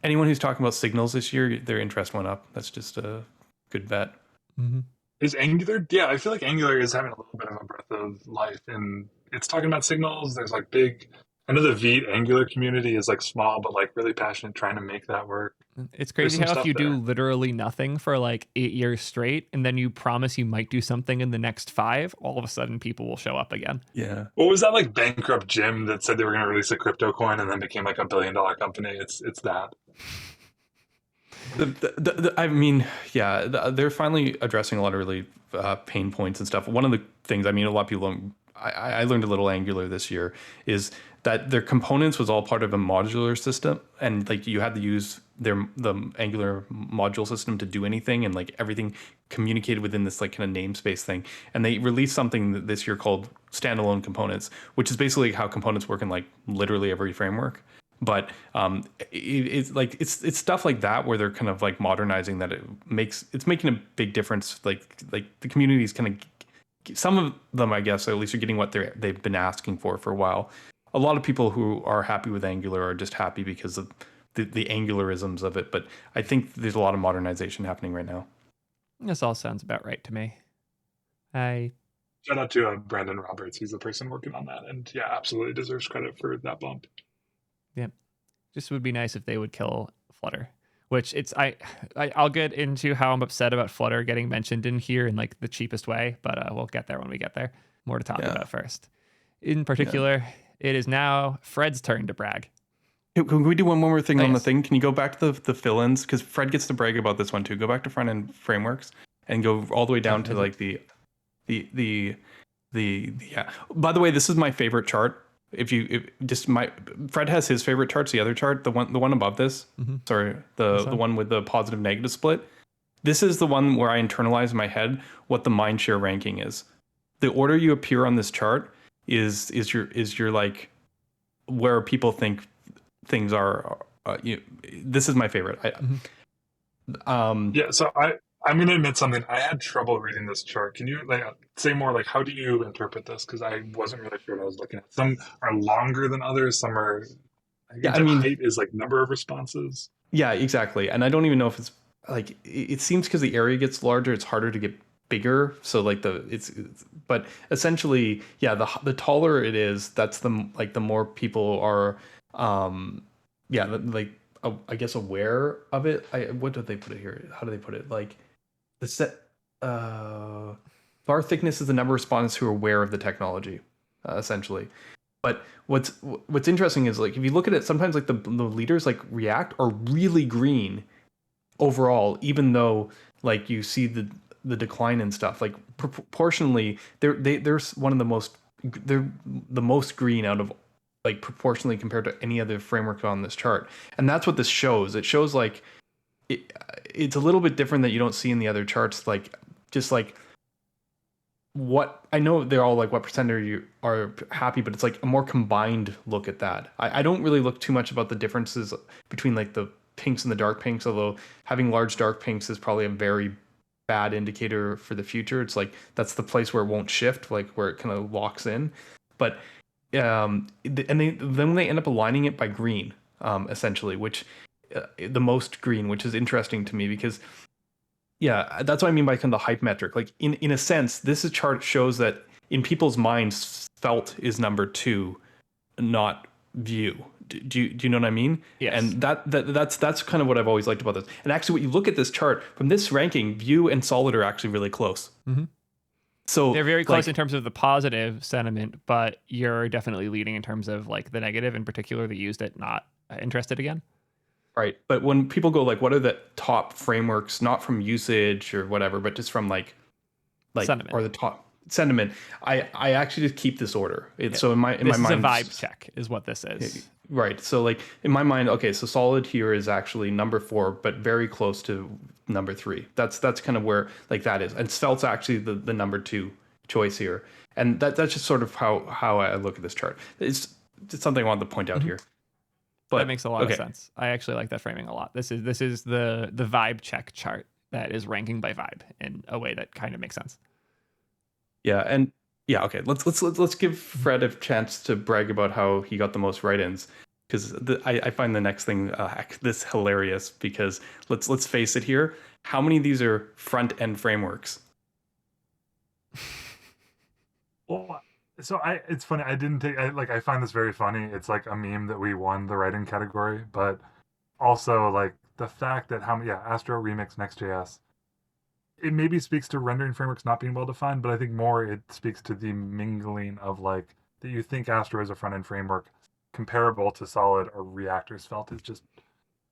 Anyone who's talking about signals this year, their interest went up. That's just a good bet. Mm-hmm. Is Angular? Yeah, I feel like Angular is having a little bit of a breath of life, and it's talking about signals. There's like big. I know the Vite Angular community is like small, but like really passionate trying to make that work. It's crazy how if you do literally nothing for like 8 years straight, and then you promise you might do something in the next 5, all of a sudden people will show up again. Yeah. What was that like bankrupt gym that said they were going to release a crypto coin and then became like $1 billion company? It's that. I mean, yeah, they're finally addressing a lot of really pain points and stuff. One of the things, I mean, a lot of people, I learned a little Angular this year, is that their components was all part of a modular system, and like you had to use the Angular module system to do anything, and like everything communicated within this like kind of namespace thing. And they released something this year called standalone components, which is basically how components work in like literally every framework. But it's stuff like that where they're kind of like modernizing that. It's making a big difference. Like the community's kind of, some of them, I guess, at least are getting what they've been asking for a while. A lot of people who are happy with Angular are just happy because of the Angularisms of it. But I think there's a lot of modernization happening right now. This all sounds about right to me. Shout out to Brandon Roberts. He's the person working on that, and yeah, absolutely deserves credit for that bump. Yep. Just would be nice if they would kill Flutter, which I'll get into how I'm upset about Flutter getting mentioned in here in like the cheapest way, but we'll get there when we get there. More to talk about first. In particular, it is now Fred's turn to brag. Can we do one more thing on the thing? Can you go back to the fill-ins? Because Fred gets to brag about this one too. Go back to Frontend Frameworks and go all the way down to like the yeah. By the way, this is my favorite chart. Fred has his favorite charts. The other chart, the one above this, sorry, the one with the positive negative split. This is the one where I internalize in my head what the mindshare ranking is. The order you appear on this chart is your like where people think things are. This is my favorite. Yeah. So I'm going to admit something. I had trouble reading this chart. Can you say more? Like, how do you interpret this? Because I wasn't really sure what I was looking at. Some are longer than others. Some are. I mean, height is like number of responses. Yeah, exactly. And I don't even know if it's like it seems because the area gets larger, it's harder to get bigger. So like but essentially, yeah, the taller it is, that's the more people are, I guess aware of it. What did they put it here? How do they put it? Like the set bar thickness is the number of respondents who are aware of the technology, essentially. But what's interesting is like if you look at it, sometimes like the leaders like React are really green overall, even though like you see the decline and stuff. Like proportionally, they're one of they're the most green out of like proportionally compared to any other framework on this chart. And that's what this shows. It shows like it's a little bit different that you don't see in the other charts. Like just like what I know they're all like what percent you are happy, but it's like a more combined look at that. I don't really look too much about the differences between like the pinks and the dark pinks, although having large dark pinks is probably a very bad indicator for the future. It's like that's the place where it won't shift, like where it kind of locks in. But then they end up aligning it by green, essentially, which the most green, which is interesting to me because yeah, that's what I mean by kind of the hype metric. Like in a sense, this chart shows that in people's minds, Svelte is number 2, not Vue. Do you know what I mean? Yes. And that's kind of what I've always liked about this. And actually, when you look at this chart from this ranking, Vue and Solid are actually really close. Mm-hmm. So they're very close in terms of the positive sentiment, but you're definitely leading in terms of like the negative, in particular, that used it, not interested again. Right. But when people go like, what are the top frameworks, not from usage or whatever, but just from like sentiment, or the top sentiment, I actually just keep this order. So in my mind, this is a vibe check is what this is. Right. So like in my mind, okay, so Solid here is actually number 4, but very close to number 3. That's kind of where like that is. And Svelte's actually the number 2 choice here. And that's just sort of how I look at this chart. It's something I wanted to point out here. But that makes a lot of sense. I actually like that framing a lot. This is the vibe check chart that is ranking by vibe in a way that kind of makes sense. Yeah, and yeah, okay. Let's give Fred a chance to brag about how he got the most write-ins, because I find the next thing this hilarious. Because let's face it here, how many of these are front-end frameworks? Well, so it's funny. I find this very funny. It's like a meme that we won the writing category, but also like the fact that Astro, Remix, Next.js. It maybe speaks to rendering frameworks not being well defined, but I think more it speaks to the mingling of like that you think Astro is a front end framework comparable to Solid or React or Svelte.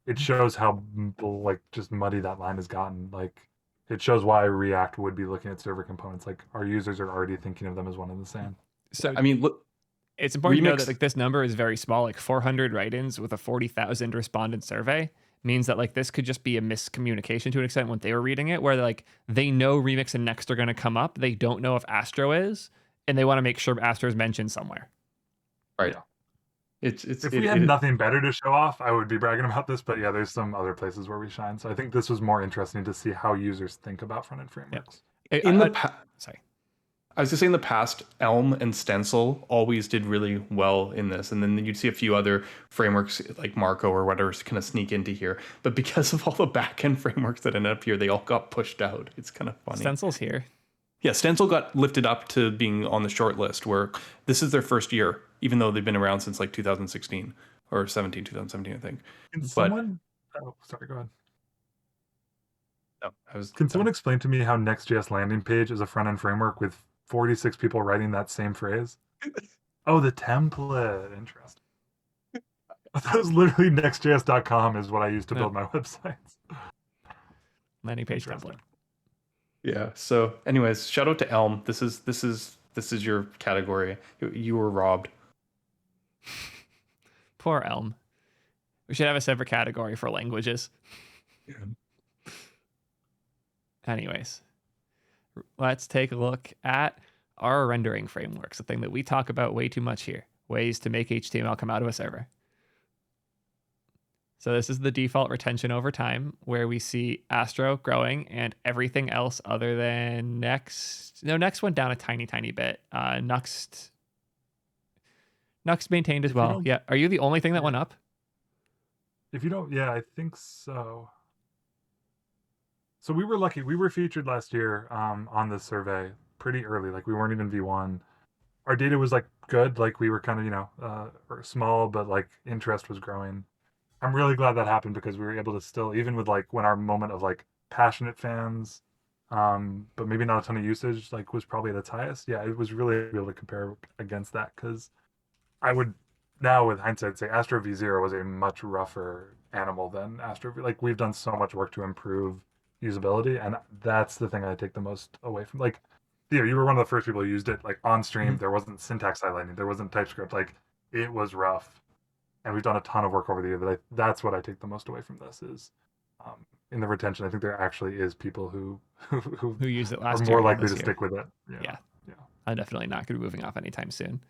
It shows how like just muddy that line has gotten. Like it shows why React would be looking at server components. Like our users are already thinking of them as one and the same. So I mean, look, it's important to know that like this number is very small. Like 400 write-ins with a 40,000 respondent survey means that like this could just be a miscommunication to an extent when they were reading it, where like they know Remix and Next are going to come up. They don't know if Astro is, and they want to make sure Astro is mentioned somewhere. Right. If we had nothing better to show off, I would be bragging about this. But yeah, there's some other places where we shine. So I think this was more interesting to see how users think about front-end frameworks. Yeah. Sorry. I was just saying in the past, Elm and Stencil always did really well in this. And then you'd see a few other frameworks like Marco or whatever kind of sneak into here. But because of all the backend frameworks that ended up here, they all got pushed out. It's kind of funny. Stencil's here. Yeah, Stencil got lifted up to being on the short list where this is their first year, even though they've been around since like 2016 or 2017, I think. Sorry, go ahead. No, Can someone explain to me how Next.js landing page is a front-end framework with 46 people writing that same phrase? Oh, the template. Interesting. That was literally nextjs.com is what I use to build my websites. Landing page template. Yeah. So anyways, shout out to Elm. This is your category. You were robbed. Poor Elm. We should have a separate category for languages. Yeah. Anyways, let's take a look at our rendering frameworks, the thing that we talk about way too much here, ways to make HTML come out of a server. So this is the default retention over time, where we see Astro growing and everything else other than Next. No, Next went down a tiny bit. Nuxt maintained as well. Yeah. Are you the only thing that went up? If you don't, yeah, I think so. So we were lucky. We were featured last year on this survey pretty early. Like we weren't even V1. Our data was like good. Like we were kind of, small, but like interest was growing. I'm really glad that happened because we were able to still, even with like when our moment of like passionate fans, but maybe not a ton of usage, like was probably at its highest. Yeah, it was really able to compare against that because I would now with hindsight say Astro V0 was a much rougher animal than Astro V. Like we've done so much work to improve usability, and that's the thing I take the most away from. Like, Theo, you were one of the first people who used it like on stream. Mm-hmm. There wasn't syntax highlighting, there wasn't TypeScript. Like it was rough. And we've done a ton of work over the year. That's what I take the most away from this is in the retention. I think there actually is people who use it last are year more likely to stick with it. Yeah. definitely not going to be moving off anytime soon.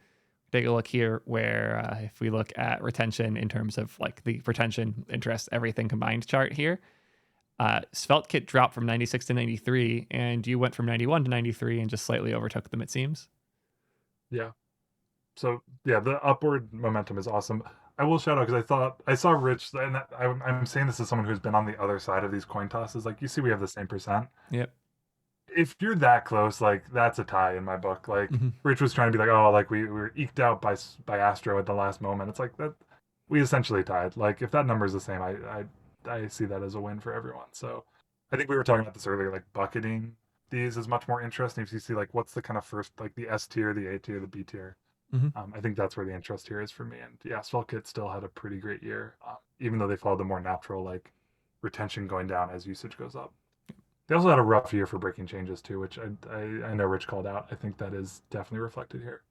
Take a look here where if we look at retention in terms of like the retention, interest, everything combined chart here, SvelteKit dropped from 96 to 93, and you went from 91 to 93 and just slightly overtook them, it seems. Yeah. So yeah, the upward momentum is awesome. I will shout out because I saw Rich, and I'm saying this as someone who's been on the other side of these coin tosses. Like, you see, we have the same percent. Yep. If you're that close, like, that's a tie in my book. Like, Rich was trying to be like, oh, like we were eked out by Astro at the last moment. It's like that we essentially tied. Like, if that number is the same, I see that as a win for everyone. So I think we were talking about this earlier, like bucketing these is much more interesting. If you see like what's the kind of first, like the S tier, the A tier, the B tier. I think that's where the interest here is for me. And yeah, SvelteKit still had a pretty great year, even though they followed the more natural like retention going down as usage goes up. They also had a rough year for breaking changes too, which I know Rich called out. I think that is definitely reflected here.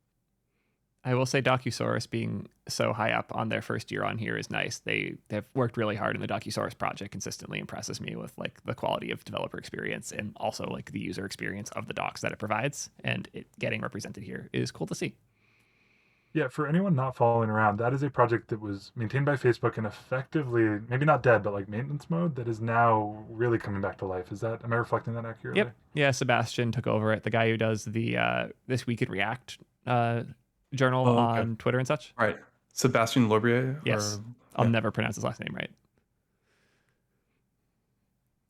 I will say Docusaurus being so high up on their first year on here is nice. They've worked really hard in the Docusaurus project, consistently impresses me with like the quality of developer experience and also like the user experience of the docs that it provides, and it getting represented here is cool to see. Yeah, for anyone not following around, that is a project that was maintained by Facebook and effectively, maybe not dead, but like maintenance mode, that is now really coming back to life. Am I reflecting that accurately? Yep. Yeah, Sebastian took over it. The guy who does the This Week in React journal on Twitter and such. Right. Sebastian Lobrier? Yes. I'll never pronounce his last name right.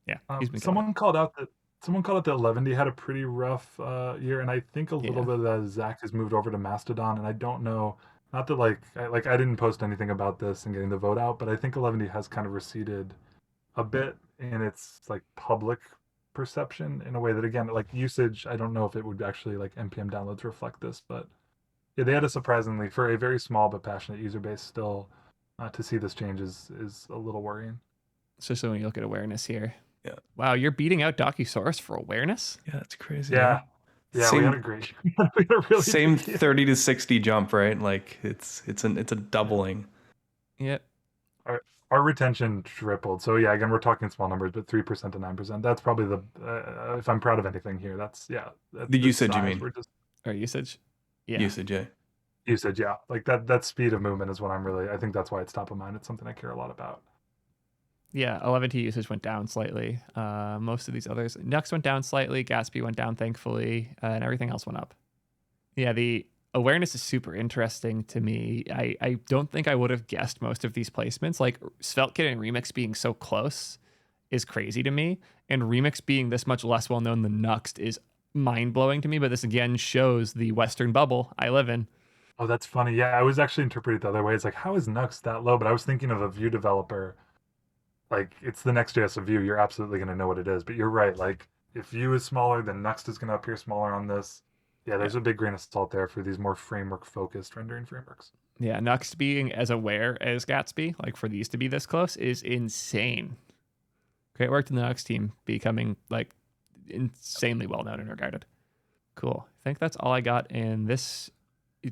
Yeah. Someone called out that 11D had a pretty rough year, and I think a little bit of that Zach has moved over to Mastodon, and I don't know, not that I didn't post anything about this and getting the vote out, but I think 11D has kind of receded a bit in its like public perception in a way that, again, like usage, I don't know if it would actually like NPM downloads reflect this, but yeah, they had a surprisingly, for a very small but passionate user base still, to see this change is a little worrying. Especially when you look at awareness here. Yeah. Wow, you're beating out Docusaurus for awareness? Yeah, that's crazy. Yeah. Yeah, we had a great we had a really same 30 to 60 jump, right? Like it's a doubling. Yep. Our retention tripled. So yeah, again, we're talking small numbers, but 3% to 9%. That's probably the if I'm proud of anything here, that's the usage you mean? Or usage? Yeah. Usage, yeah. Usage, yeah. Like that speed of movement is what I think that's why it's top of mind. It's something I care a lot about. Yeah, 11T usage went down slightly. Most of these others, Nux went down slightly, Gatsby went down, thankfully, and everything else went up. Yeah, the awareness is super interesting to me. I don't think I would have guessed most of these placements. Like SvelteKit and Remix being so close is crazy to me, and Remix being this much less well known than Nuxt is mind blowing to me. But this again shows the Western bubble I live in. Oh, that's funny. Yeah, I was actually interpreting it the other way. It's like, how is Nuxt that low? But I was thinking of a Vue developer. Like, it's the Next.js of Vue. You're absolutely going to know what it is. But you're right. Like, if Vue is smaller, then Nuxt is going to appear smaller on this. Yeah, there's a big grain of salt there for these more framework-focused rendering frameworks. Yeah, Nuxt being as aware as Gatsby, like for these to be this close, is insane. Great work to the Nuxt team, becoming like insanely well-known and regarded. Cool. I think that's all I got in this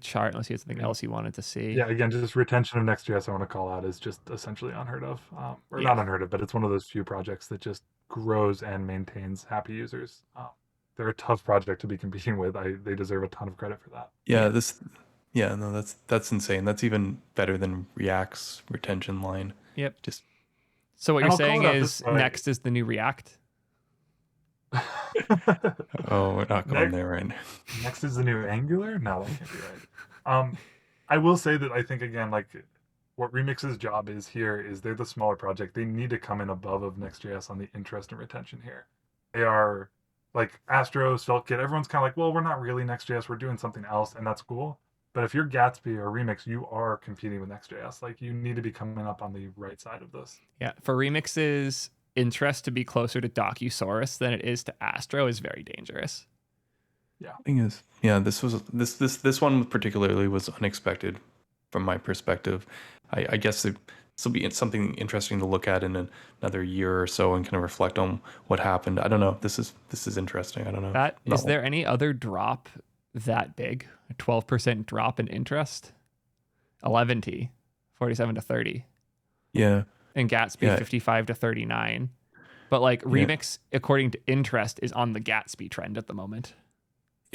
chart, unless you had something else you wanted to see. Yeah, again, just retention of Next.js I want to call out is just essentially unheard of. Not unheard of, but it's one of those few projects that just grows and maintains happy users. They're a tough project to be competing with. They deserve a ton of credit for that. That's insane. That's even better than React's retention line. Yep. So what you're saying is Next is the new React? Oh, we're not going there right now. Next is the new Angular? No, that can't be right. I will say that I think, again, like what Remix's job is here is they're the smaller project. They need to come in above of Next.js on the interest and retention here. They are like Astro, SvelteKit, everyone's kind of like, well, we're not really Next.js, we're doing something else, and that's cool. But if you're Gatsby or Remix, you are competing with Next.js. Like, you need to be coming up on the right side of this. Yeah, for Remix's interest to be closer to Docusaurus than it is to Astro is very dangerous. Yeah. Thing is, yeah, this one particularly was unexpected from my perspective. I guess this will be something interesting to look at in another year or so and kind of reflect on what happened. I don't know. This is interesting. I don't know. Is there any other drop that big? A 12% drop in interest? 11T, 47 to 30. Yeah. And Gatsby 55 to 39. But like Remix, according to interest, is on the Gatsby trend at the moment.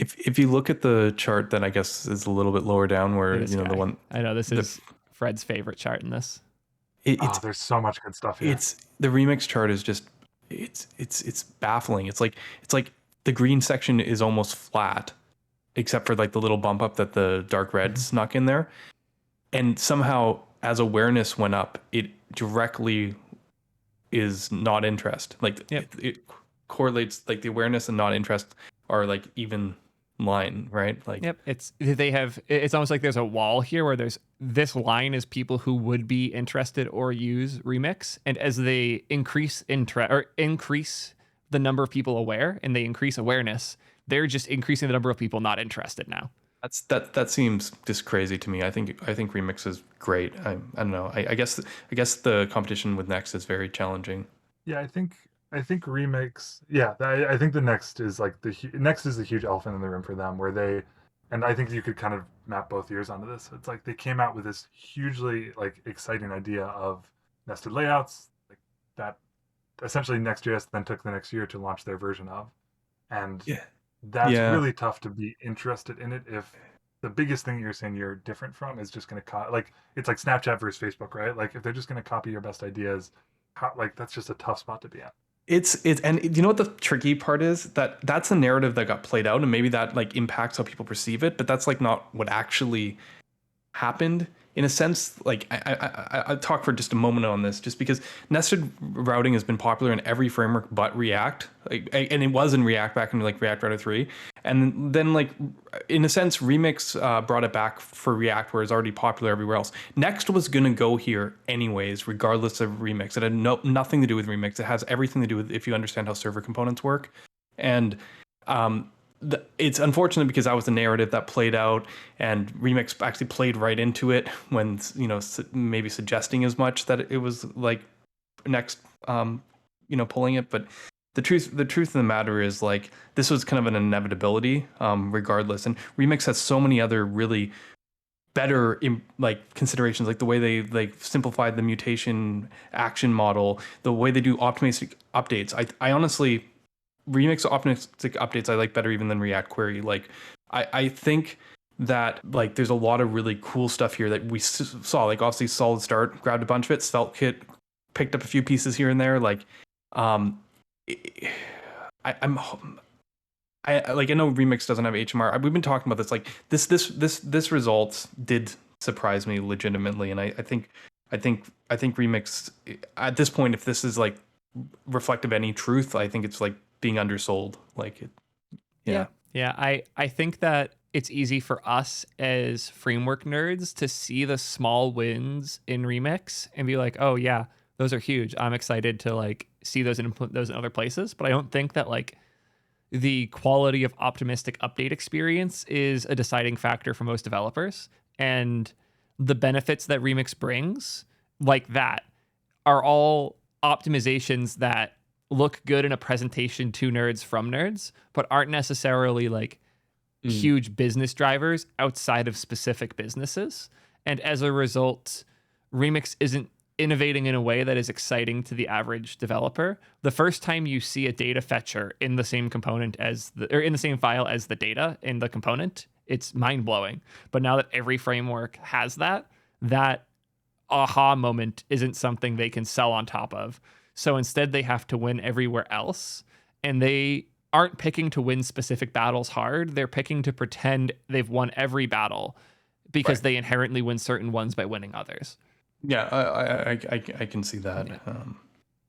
If you look at the chart, then I guess is a little bit lower down where This the guy. one. I know this is Fred's favorite chart in this. There's so much good stuff here. It's the remix chart is just it's baffling. It's like the green section is almost flat, except for like the little bump up that the dark red snuck in there, and somehow as awareness went up, it directly is not interest. Like it correlates, like the awareness and not interest are like even line, right? Like it's almost like there's a wall here where there's this line is people who would be interested or use Remix, and as they increase interest or increase the number of people aware and they increase awareness, they're just increasing the number of people not interested now. That seems just crazy to me. I think Remix is great. I don't know. I guess the competition with Next is very challenging. Yeah, I think Remix. Yeah, I think the Next is like Next is the huge elephant in the room for them, where they, and I think you could kind of map both years onto this. It's like they came out with this hugely like exciting idea of nested layouts, like that essentially Next.js then took the next year to launch their version of, and that's really tough to be interested in it if the biggest thing you're saying you're different from is just going to like it's like Snapchat versus Facebook, right? Like if they're just going to copy your best ideas, like that's just a tough spot to be at. It's and you know what the tricky part is, that's a narrative that got played out, and maybe that like impacts how people perceive it, but that's like not what actually happened. In a sense, like I talk for just a moment on this, just because nested routing has been popular in every framework but React, and it was in React back in like React Router 3, and then like in a sense Remix brought it back for React, where it's already popular everywhere else. Next was gonna go here anyways, regardless of Remix. It had nothing to do with Remix. It has everything to do with if you understand how server components work, and it's unfortunate because that was the narrative that played out, and Remix actually played right into it when maybe suggesting as much that it was like Next pulling it. But the truth of the matter is, like, this was kind of an inevitability regardless, and Remix has so many other really better like considerations, like the way they like simplified the mutation action model, the way they do optimistic updates. I honestly, Remix optimistic updates I like better even than React Query. Like I think that like there's a lot of really cool stuff here that we saw. Like obviously Solid Start grabbed a bunch of it. Svelte Kit picked up a few pieces here and there. Like I know Remix doesn't have HMR. We've been talking about this. Like this result did surprise me legitimately, and I think Remix at this point, if this is like reflective of any truth, I think it's like being undersold. Like it. I think that it's easy for us as framework nerds to see the small wins in Remix and be like, oh yeah, those are huge. I'm excited to like see those and implement those in other places. But I don't think that like the quality of optimistic update experience is a deciding factor for most developers. And the benefits that Remix brings, like that, are all optimizations that look good in a presentation to nerds from nerds, but aren't necessarily like huge business drivers outside of specific businesses. And as a result, Remix isn't innovating in a way that is exciting to the average developer. The first time you see a data fetcher in the same component in the same file as the data in the component, it's mind blowing. But now that every framework has that aha moment isn't something they can sell on top of. So instead they have to win everywhere else, and they aren't picking to win specific battles hard. They're picking to pretend they've won every battle because they inherently win certain ones by winning others. Yeah, I can see that. Yeah.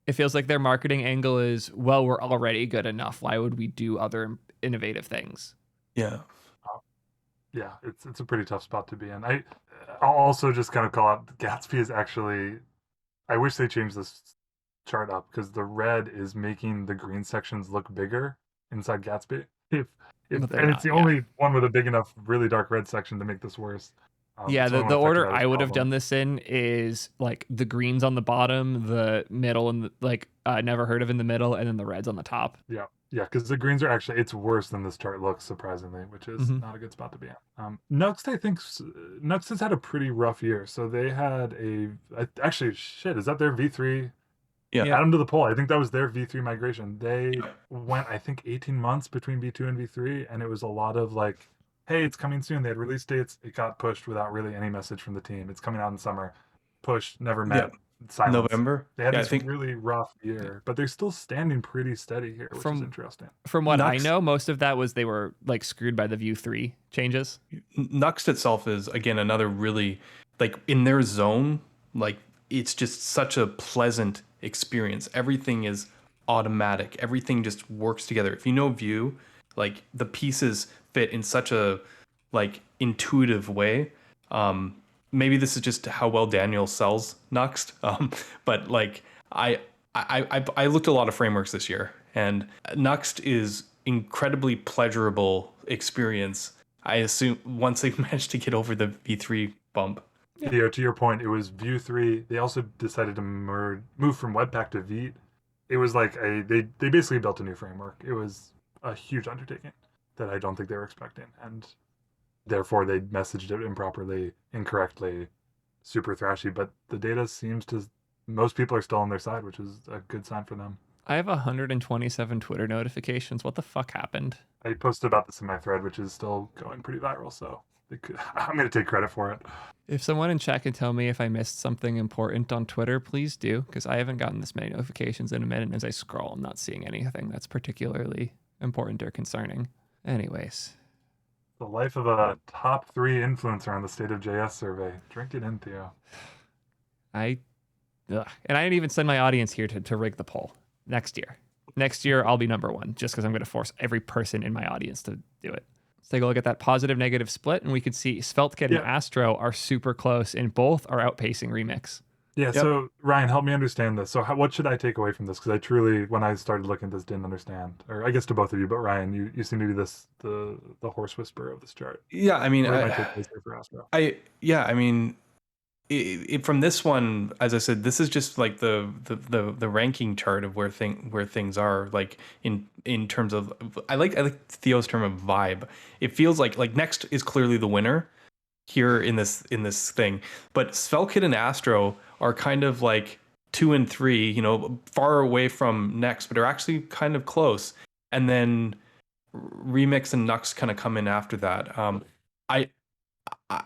It feels like their marketing angle is, well, we're already good enough. Why would we do other innovative things? Yeah. Yeah, it's a pretty tough spot to be in. I'll also just kind of call out Gatsby is actually, I wish they changed this chart up because the red is making the green sections look bigger inside Gatsby. It's the only one with a big enough, really dark red section to make this worse. The order I would have done this in is like the greens on the bottom, the middle, and never heard of in the middle, and then the reds on the top. Yeah, because the greens are actually, it's worse than this chart looks, surprisingly, which is not a good spot to be in. Nuxt, I think Nuxt has had a pretty rough year. So they had is that their V3 Yeah. Add them to the poll. I think that was their V3 migration. They went, I think, 18 months between V2 and V3, and it was a lot of like, hey, it's coming soon. They had release dates. It got pushed without really any message from the team. It's coming out in summer. Pushed, never met. Silence. November. They had this really rough year, but they're still standing pretty steady here, which is interesting. From what I know, most of that was they were like screwed by the Vue 3 changes. Nuxt itself is, again, another really, like, in their zone, like, it's just such a pleasant experience. Everything is automatic. Everything just works together. If you know Vue, like, the pieces fit in such a, like, intuitive way. Maybe this is just how well Daniel sells Nuxt. But like I looked at a lot of frameworks this year, and Nuxt is incredibly pleasurable experience. I assume once they managed to get over the V3 bump. Theo, to your point, it was Vue 3. They also decided to move from Webpack to Vite. It was like they basically built a new framework. It was a huge undertaking that I don't think they were expecting, and therefore they messaged it improperly, incorrectly, super thrashy. But the data seems to, most people are still on their side, which is a good sign for them. I have 127 Twitter notifications. What the fuck happened? I posted about this in my thread, which is still going pretty viral, so I'm going to take credit for it. If someone in chat can tell me if I missed something important on Twitter, please do, because I haven't gotten this many notifications in a minute. As I scroll, I'm not seeing anything that's particularly important or concerning. Anyways. The life of a top 3 influencer on the State of JS survey. Drink it in, Theo. And I didn't even send my audience here to rig the poll. Next year, I'll be number 1, just because I'm going to force every person in my audience to do it. Let's take a look at that positive-negative split, and we can see SvelteKit and Astro are super close, and both are outpacing Remix. Yeah, so Ryan, help me understand this. So what should I take away from this? Because I truly, when I started looking at this, didn't understand. Or I guess to both of you, but Ryan, you seem to be the horse whisperer of this chart. Yeah, I mean, from this one, as I said, this is just like the ranking chart of where things are, like in terms of, I like Theo's term of vibe. It feels like Next is clearly the winner here in this thing, but SvelteKit and Astro are kind of like 2 and 3, far away from Next, but are actually kind of close. And then Remix and Nuxt kind of come in after that.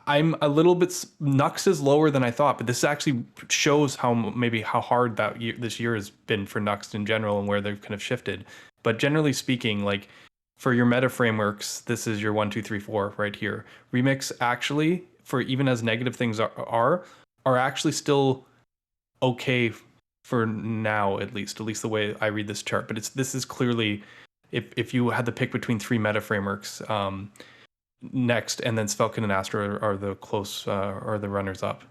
I'm a little bit, Nuxt is lower than I thought, but this actually shows how hard this year has been for Nuxt in general and where they've kind of shifted. But generally speaking, like for your meta frameworks, this is your 1, 2, 3, 4 right here. Remix actually, for even as negative things are actually still okay for now, at least the way I read this chart. But this is clearly, if you had to pick between 3 meta frameworks, Next and then SvelteKit and Astro are the close are the runners up.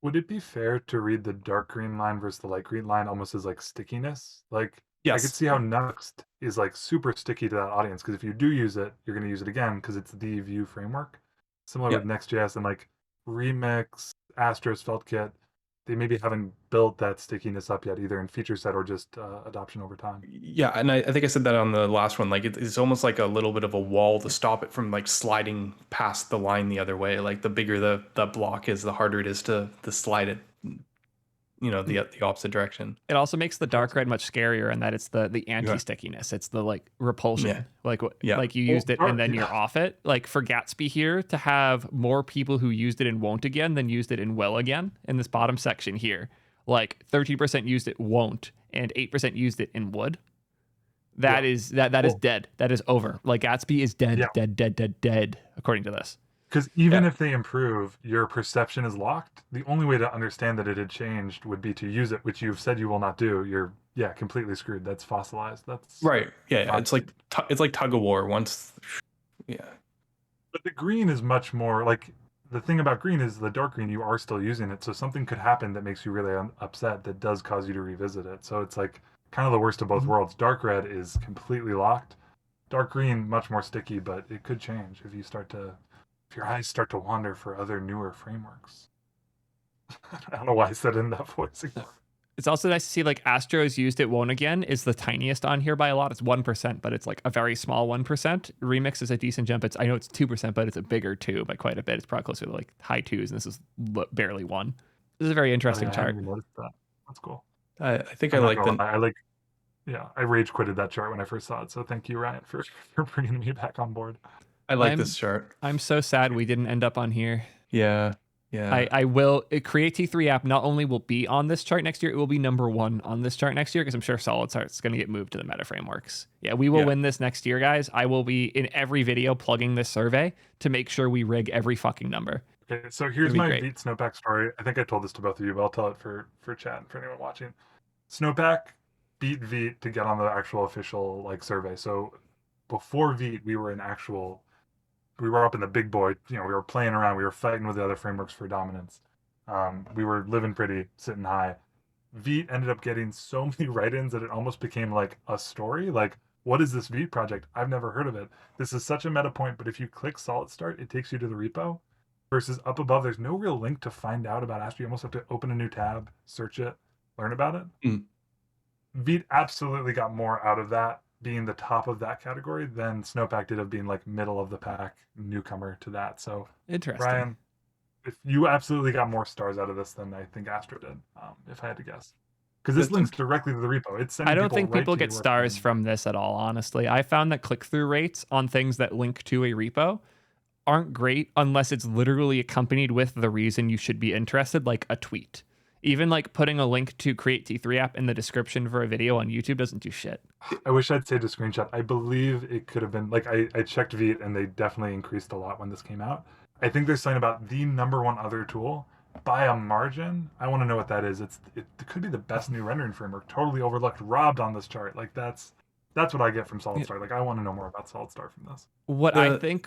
Would it be fair to read the dark green line versus the light green line almost as like stickiness? Like, yes. I could see how Nuxt is like super sticky to that audience, because if you do use it, you're going to use it again because it's the Vue framework. Similar with Next.js and like Remix, Astro, SvelteKit, they maybe haven't built that stickiness up yet, either in feature set or just adoption over time. Yeah, and I think I said that on the last one. Like it's almost like a little bit of a wall to stop it from like sliding past the line the other way. Like the bigger the block is, the harder it is to slide it, the opposite direction. It also makes the dark red much scarier in that it's the anti-stickiness. It's the like repulsion. Like you used it and then you're off it. Like for Gatsby here, to have more people who used it and won't again than used it and will again in this bottom section here. Like 13% used it won't and 8% used it and would. That is dead. That is over. Like Gatsby is dead, dead, according to this. Because even if they improve, your perception is locked. The only way to understand that it had changed would be to use it, which you've said you will not do. You're completely screwed. That's fossilized. That's right. Yeah. It's like tug of war. Once, But the green is much more like, the thing about green is the dark green. You are still using it, so something could happen that makes you really upset. That does cause you to revisit it. So it's like kind of the worst of both worlds. Dark red is completely locked. Dark green much more sticky, but it could change if your eyes start to wander for other newer frameworks. I don't know why I said it in that voice again. It's also nice to see like Astro's used it won't again is the tiniest on here by a lot. It's 1%, but it's like a very small 1%. Remix is a decent jump. I know it's 2%, but it's a bigger 2 by quite a bit. It's probably closer to like high 2s, and this is barely 1. This is a very interesting chart. That. That's cool. I think I like the. I like. Yeah, I rage quitted that chart when I first saw it. So thank you, Ryan, for bringing me back on board. I like this chart. I'm so sad we didn't end up on here. Yeah. I will create T3 app not only will be on this chart next year, it will be number 1 on this chart next year because I'm sure Solid Start's going to get moved to the meta frameworks. Yeah, we will win this next year, guys. I will be in every video plugging this survey to make sure we rig every fucking number. Okay, so here's my beat Snowpack story. I think I told this to both of you, but I'll tell it for chat and for anyone watching. Snowpack beat Veet to get on the actual official like survey. So before Veet, we were up in the big boy, we were playing around, we were fighting with the other frameworks for dominance. We were living pretty, sitting high. Veet ended up getting so many write-ins that it almost became like a story. Like, what is this Veet project? I've never heard of it. This is such a meta point, but if you click Solid Start, it takes you to the repo. Versus up above, there's no real link to find out about Astro. You almost have to open a new tab, search it, learn about it. Veet absolutely got more out of that being the top of that category than Snowpack did of being like middle of the pack newcomer to that. So interesting. Ryan, if you absolutely got more stars out of this than I think Astro did, if I had to guess. Because this links directly to the repo. I don't think people get stars from this at all, honestly. I found that click-through rates on things that link to a repo aren't great unless it's literally accompanied with the reason you should be interested, like a tweet. Even like putting a link to Create T3 app in the description for a video on YouTube doesn't do shit. I wish I'd saved a screenshot. I believe it could have been like I checked Veet and they definitely increased a lot when this came out. I think there's something about the number 1 other tool by a margin. I want to know what that is. It could be the best new rendering framework. Totally overlooked, robbed on this chart. Like that's what I get from Solid Start. Like I want to know more about Solid Start from this. What I think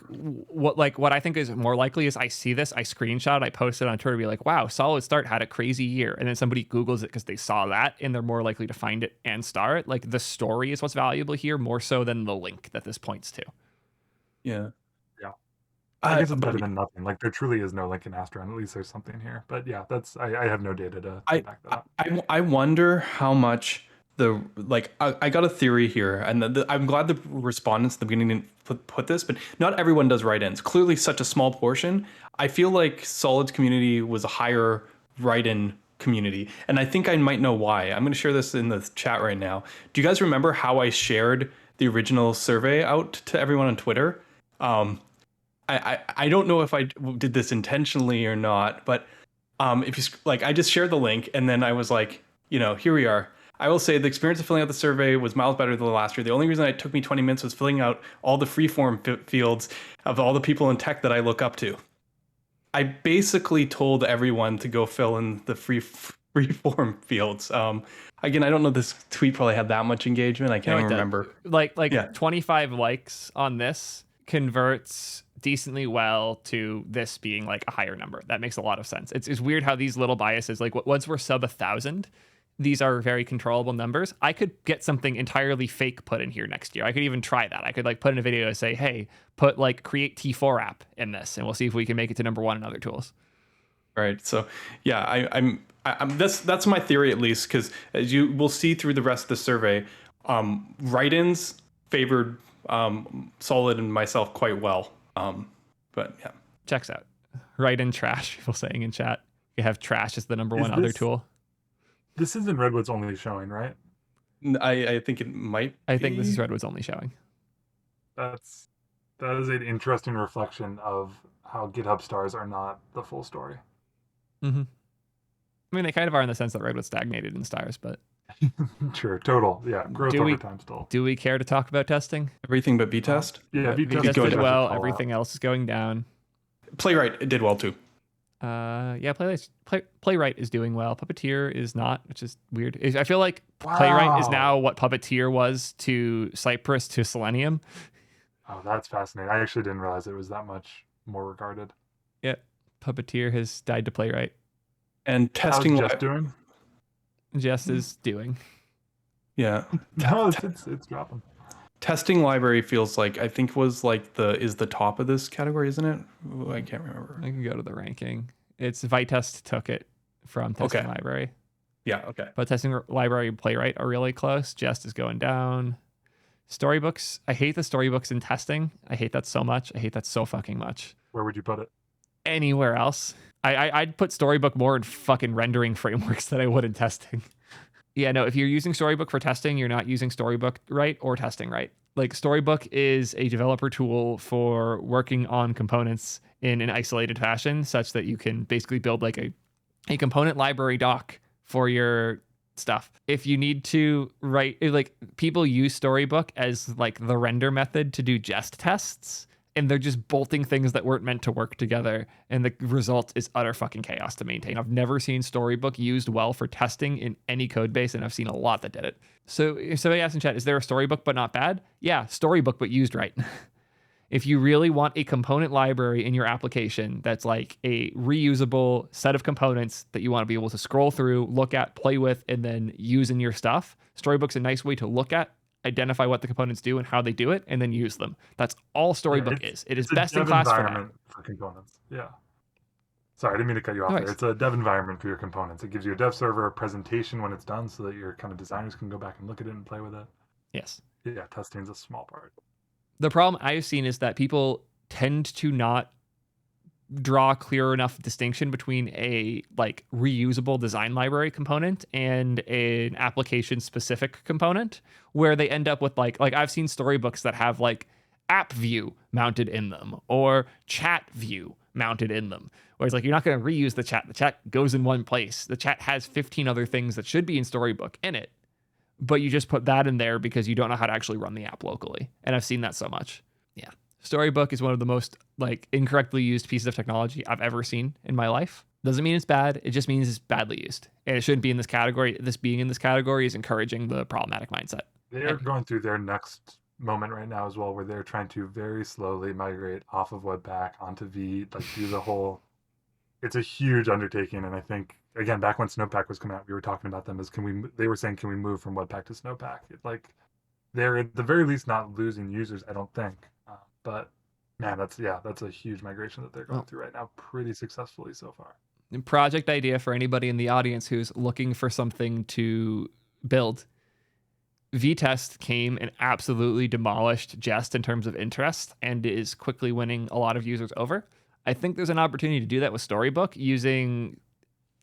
is more likely is I see this, I screenshot, I post it on Twitter, be like, wow, Solid Start had a crazy year, and then somebody Googles it because they saw that, and they're more likely to find it and star it. Like the story is what's valuable here, more so than the link that this points to. Yeah. I guess it's better than nothing. Like there truly is no link in Astro, and at least there's something here. But yeah, I have no data to back that up. I wonder how much. I got a theory here, and I'm glad the respondents at the beginning didn't put this, but not everyone does write-ins. Clearly, such a small portion. I feel like Solid's community was a higher write-in community, and I think I might know why. I'm going to share this in the chat right now. Do you guys remember how I shared the original survey out to everyone on Twitter? I don't know if I did this intentionally or not, but if you I just shared the link, and then I was like, here we are. I will say the experience of filling out the survey was miles better than last year. The only reason it took me 20 minutes was filling out all the freeform fields of all the people in tech that I look up to. I basically told everyone to go fill in the freeform fields. Again, I don't know, this tweet probably had that much engagement. I can't remember. 25 likes on this converts decently well to this being like a higher number. That makes a lot of sense. It's weird how these little biases, like once we're sub 1,000, these are very controllable numbers. I could get something entirely fake put in here next year. I could even try that. I could put in a video to say, hey, put Create T4 app in this, and we'll see if we can make it to number 1 in other tools. Right. So yeah, I'm that's my theory, at least, because as you will see through the rest of the survey, write-ins favored Solid and myself quite well. But yeah, checks out. Write-in trash. People saying in chat, you have trash as the number 1 other tool. This isn't Redwood's only showing, right? I think it might. I think this is Redwood's only showing. That is an interesting reflection of how GitHub stars are not the full story. Mm-hmm. I mean, they kind of are in the sense that Redwood stagnated in stars, but sure, total, yeah, growth over time still. Do we care to talk about testing? Everything but V-test. Yeah, V-test did well. Everything else is going down. Playwright did well too. Playwright is doing well. Puppeteer is not, which is weird. I feel like Playwright is now what Puppeteer was to Cypress to Selenium. Oh, that's fascinating. I actually didn't realize it was that much more regarded. Yeah, Puppeteer has died to Playwright. And testing. How's Jess doing? Jess is doing. Yeah. No, it's dropping. Testing library feels like, I think was the top of this category, isn't it? Ooh, I can't remember. I can go to the ranking. It's Vitest took it from testing library. Yeah, okay. But testing library and Playwright are really close. Jest is going down. Storybooks. I hate the storybooks in testing. I hate that so much. I hate that so fucking much. Where would you put it? Anywhere else. I'd put Storybook more in fucking rendering frameworks than I would in testing. Yeah, no, if you're using Storybook for testing, you're not using Storybook right or testing right. Like Storybook is a developer tool for working on components in an isolated fashion such that you can basically build like a component library doc for your stuff. If you need to write, like people use Storybook as like the render method to do jest tests, and they're just bolting things that weren't meant to work together, and the result is utter fucking chaos to maintain. I've never seen Storybook used well for testing in any code base, and I've seen a lot that did it. So somebody asked in chat, is there a Storybook but not bad? Yeah, Storybook but used right. If you really want a component library in your application that's like a reusable set of components that you want to be able to scroll through, look at, play with, and then use in your stuff, Storybook's a nice way to look at, identify what the components do and how they do it, and then use them. That's all Storybook is. It is best in class for now. For components. Yeah. Sorry, I didn't mean to cut you off there. It's a dev environment for your components. It gives you a dev server, a presentation when it's done so that your kind of designers can go back and look at it and play with it. Yes. Yeah, testing is a small part. The problem I've seen is that people tend to not draw a clear enough distinction between a like reusable design library component and an application specific component, where they end up with like I've seen storybooks that have like app view mounted in them or chat view mounted in them. Whereas like you're not going to reuse the chat. The chat goes in one place. The chat has 15 other things that should be in Storybook in it, but you just put that in there because you don't know how to actually run the app locally. And I've seen that so much. Yeah. Storybook is one of the most like incorrectly used pieces of technology I've ever seen in my life. Doesn't mean it's bad. It just means it's badly used. And it shouldn't be in this category. This being in this category is encouraging the problematic mindset. They're going through their next moment right now as well, where they're trying to very slowly migrate off of Webpack onto V, like do the whole, it's a huge undertaking. And I think, again, back when Snowpack was coming out, we were talking about them as they were saying, can we move from Webpack to Snowpack? They're at the very least not losing users, I don't think. But man, that's a huge migration that they're going through right now, pretty successfully so far. Project idea for anybody in the audience who's looking for something to build. VTest came and absolutely demolished Jest in terms of interest and is quickly winning a lot of users over. I think there's an opportunity to do that with Storybook using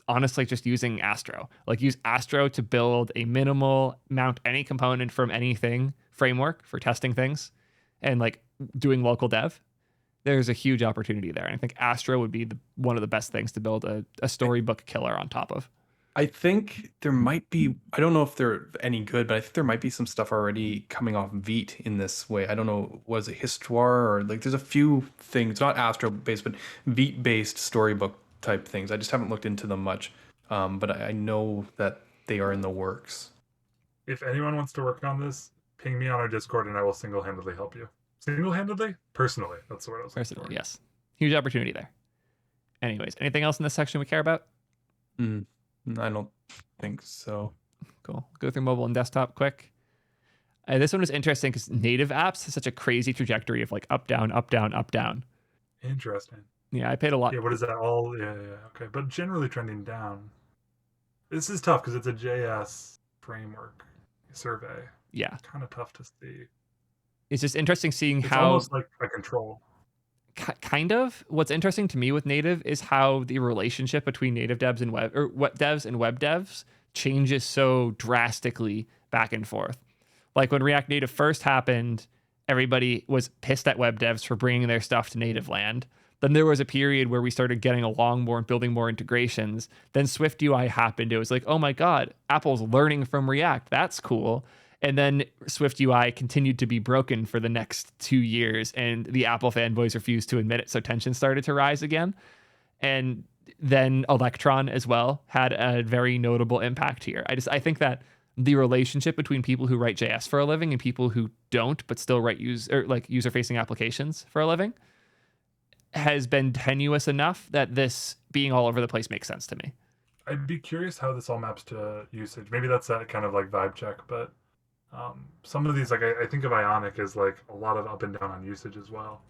Astro. Like use Astro to build a minimal mount any component from anything framework for testing things and like doing local dev. There's a huge opportunity there. And I think Astro would be one of the best things to build a Storybook killer on top of. I think there might be, I don't know if they're any good, but I think there might be some stuff already coming off Vite in this way. I don't know, was it Histoire or like there's a few things, not Astro based, but Vite based Storybook type things. I just haven't looked into them much, but I know that they are in the works. If anyone wants to work on this, ping me on our Discord and I will single-handedly help you. Single-handedly? Personally. That's the word I was looking for. Yes. Huge opportunity there. Anyways, anything else in this section we care about? I don't think so. Cool. Go through mobile and desktop quick. This one was interesting because native apps have such a crazy trajectory of like up, down, up, down, up, down. Interesting. Yeah, I paid a lot. Yeah, what is that all? Yeah, okay. But generally trending down. This is tough because it's a JS framework survey. Yeah. It's kind of tough to see. It's just interesting seeing it's how... almost like a control. Kind of. What's interesting to me with native is how the relationship between native devs and web devs and web devs changes so drastically back and forth. Like when React Native first happened, everybody was pissed at web devs for bringing their stuff to native land. Then there was a period where we started getting along more and building more integrations. Then Swift UI happened. It was like, oh my God, Apple's learning from React. That's cool. And then Swift UI continued to be broken for the next 2 years, and the Apple fanboys refused to admit it, so tension started to rise again. And then Electron as well had a very notable impact here. I think that the relationship between people who write JS for a living and people who don't but still write user-facing applications for a living has been tenuous enough that this being all over the place makes sense to me. I'd be curious how this all maps to usage. Maybe that's that kind of like vibe check, but some of these, like I think of Ionic as like a lot of up and down on usage as well.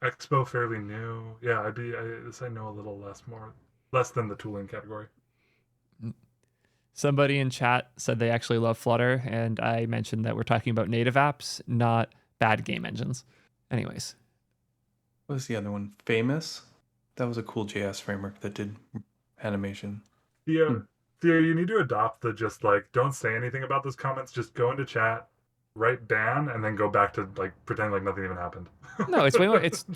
Expo fairly new. Yeah, I know a little less than the tooling category. Somebody in chat said they actually love Flutter, and I mentioned that we're talking about native apps, not bad game engines. Anyways. What was the other one? Famous? That was a cool JS framework that did animation. Theo Theo, you need to adopt the just like, don't say anything about those comments. Just go into chat, write ban, and then go back to like pretend like nothing even happened. No, it's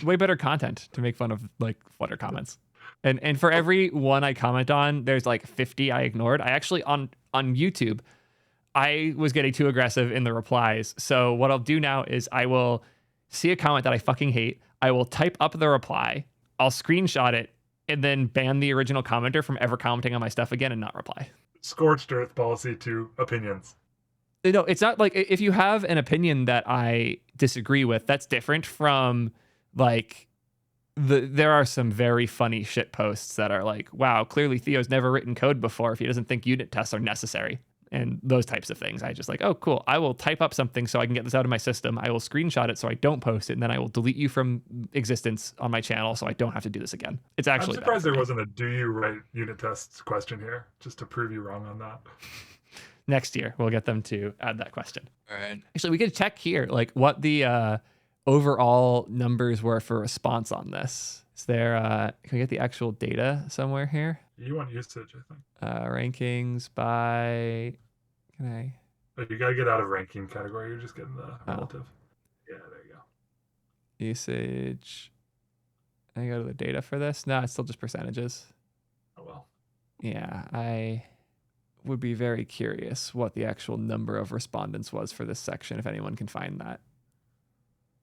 way better content to make fun of like Flutter comments. And for every one I comment on, there's like 50 I ignored. I actually on YouTube, I was getting too aggressive in the replies. So what I'll do now is I will see a comment that I fucking hate. I will type up the reply. I'll screenshot it and then ban the original commenter from ever commenting on my stuff again and not reply. Scorched earth policy to opinions. No, it's not like if you have an opinion that I disagree with, that's different from like there are some very funny shit posts that are like, wow, clearly Theo's never written code before if he doesn't think unit tests are necessary. And those types of things. I just like, oh, cool. I will type up something so I can get this out of my system. I will screenshot it so I don't post it. And then I will delete you from existence on my channel so I don't have to do this again. It's actually I'm surprised there wasn't a do you write unit tests question here, just to prove you wrong on that. Next year, we'll get them to add that question. All right. Actually, we could check here, like what the overall numbers were for response on this. Is there, can we get the actual data somewhere here? You want usage, I think. Rankings by, can I? But you gotta get out of ranking category. You're just getting the relative. Yeah, there you go. Usage. Can I go to the data for this? No, it's still just percentages. Oh, well. Yeah, I would be very curious what the actual number of respondents was for this section, if anyone can find that.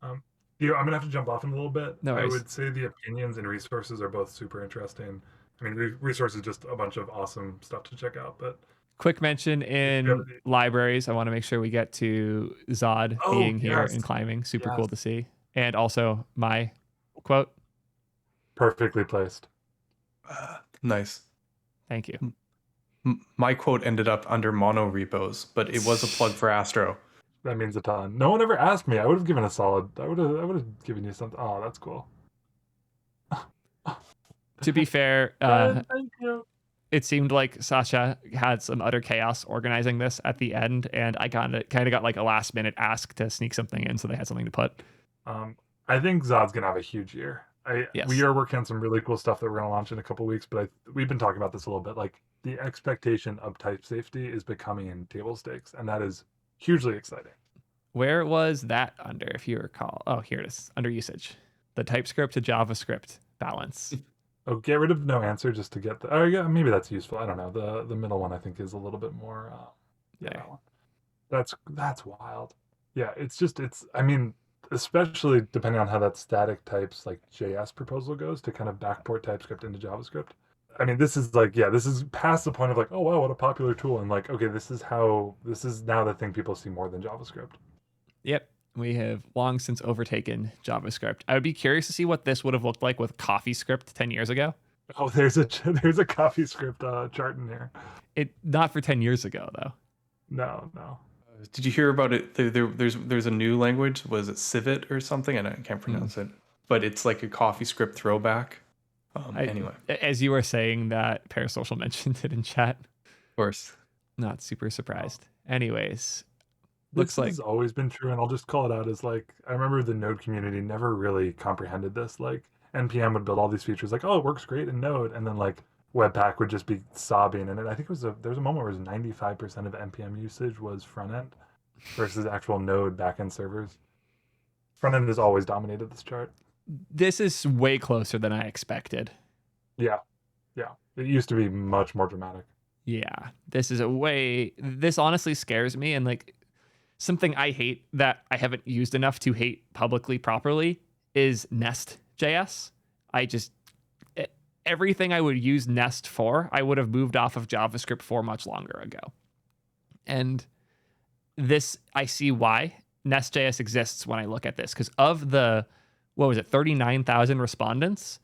I'm gonna have to jump off in a little bit. No worries. I would say the opinions and resources are both super interesting. I mean, resources just a bunch of awesome stuff to check out. But quick mention in libraries. I want to make sure we get to Zod being here and climbing. Super cool to see. And also my quote. Perfectly placed. Nice. Thank you. My quote ended up under mono repos, but it was a plug for Astro. That means a ton. No one ever asked me. I would have given a solid. I would have given you something. Oh, that's cool. To be fair, thank you. It seemed like Sasha had some utter chaos organizing this at the end, and I kind of got like a last minute ask to sneak something in, so they had something to put. I think Zod's gonna have a huge year. Yes. We are working on some really cool stuff that we're gonna launch in a couple weeks, but we've been talking about this a little bit. Like the expectation of type safety is becoming in table stakes, and that is hugely exciting. Where was that under, if you recall? Oh, here it is, under usage. The TypeScript to JavaScript balance. Oh, get rid of no answer just to get the... Oh, yeah, maybe that's useful. I don't know. The middle one, I think, is a little bit more... that one. That's wild. Yeah, I mean, especially depending on how that static types like JS proposal goes to kind of backport TypeScript into JavaScript. I mean, this is like, this is past the point of like, oh, wow, what a popular tool. And like, okay, this is now the thing people see more than JavaScript. Yep. We have long since overtaken JavaScript. I would be curious to see what this would have looked like with CoffeeScript 10 years ago. Oh, there's a CoffeeScript chart in here. Not for 10 years ago, though. No. Did you hear about it? There's a new language. Was it Civet or something? And I can't pronounce it. But it's like a CoffeeScript throwback. Anyway. As you were saying that, Parasocial mentioned it in chat. Of course. Not super surprised. Anyways. This has always been true, and I'll just call it out as like, I remember the Node community never really comprehended this. Like, NPM would build all these features like, oh, it works great in Node, and then like Webpack would just be sobbing. And I think there was a moment where it was 95% of NPM usage was front end versus actual Node backend servers. Front end has always dominated this chart. This is way closer than I expected. Yeah. It used to be much more dramatic. Yeah, this honestly scares me, and like, something I hate that I haven't used enough to hate publicly properly is Nest.js. Everything I would use Nest for, I would have moved off of JavaScript for much longer ago. And this, I see why Nest.js exists when I look at this, because of the, 39,000 respondents,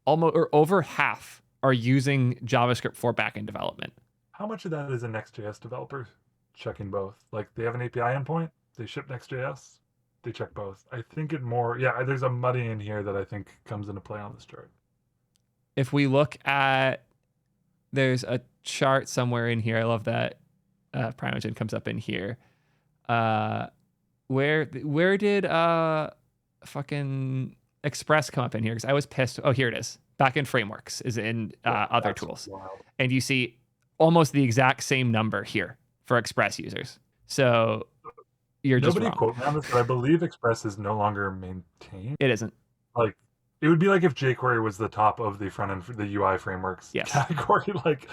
almost or over half are using JavaScript for backend development. How much of that is a Next.js developer checking both? Like they have an API endpoint, they ship Next.js, they check both. I think there's a muddy in here that I think comes into play on this chart. If we look at, there's a chart somewhere in here. I love that Primogen comes up in here. Where did fucking Express come up in here? Because I was pissed. Oh, here it is. Backend Frameworks is in other tools. Wild. And you see almost the exact same number here for Express users. So you're just Nobody wrong. quote me on this, but I believe Express is no longer maintained. It isn't. Like, it would be like if jQuery was the top of the front end, the UI frameworks category. Like,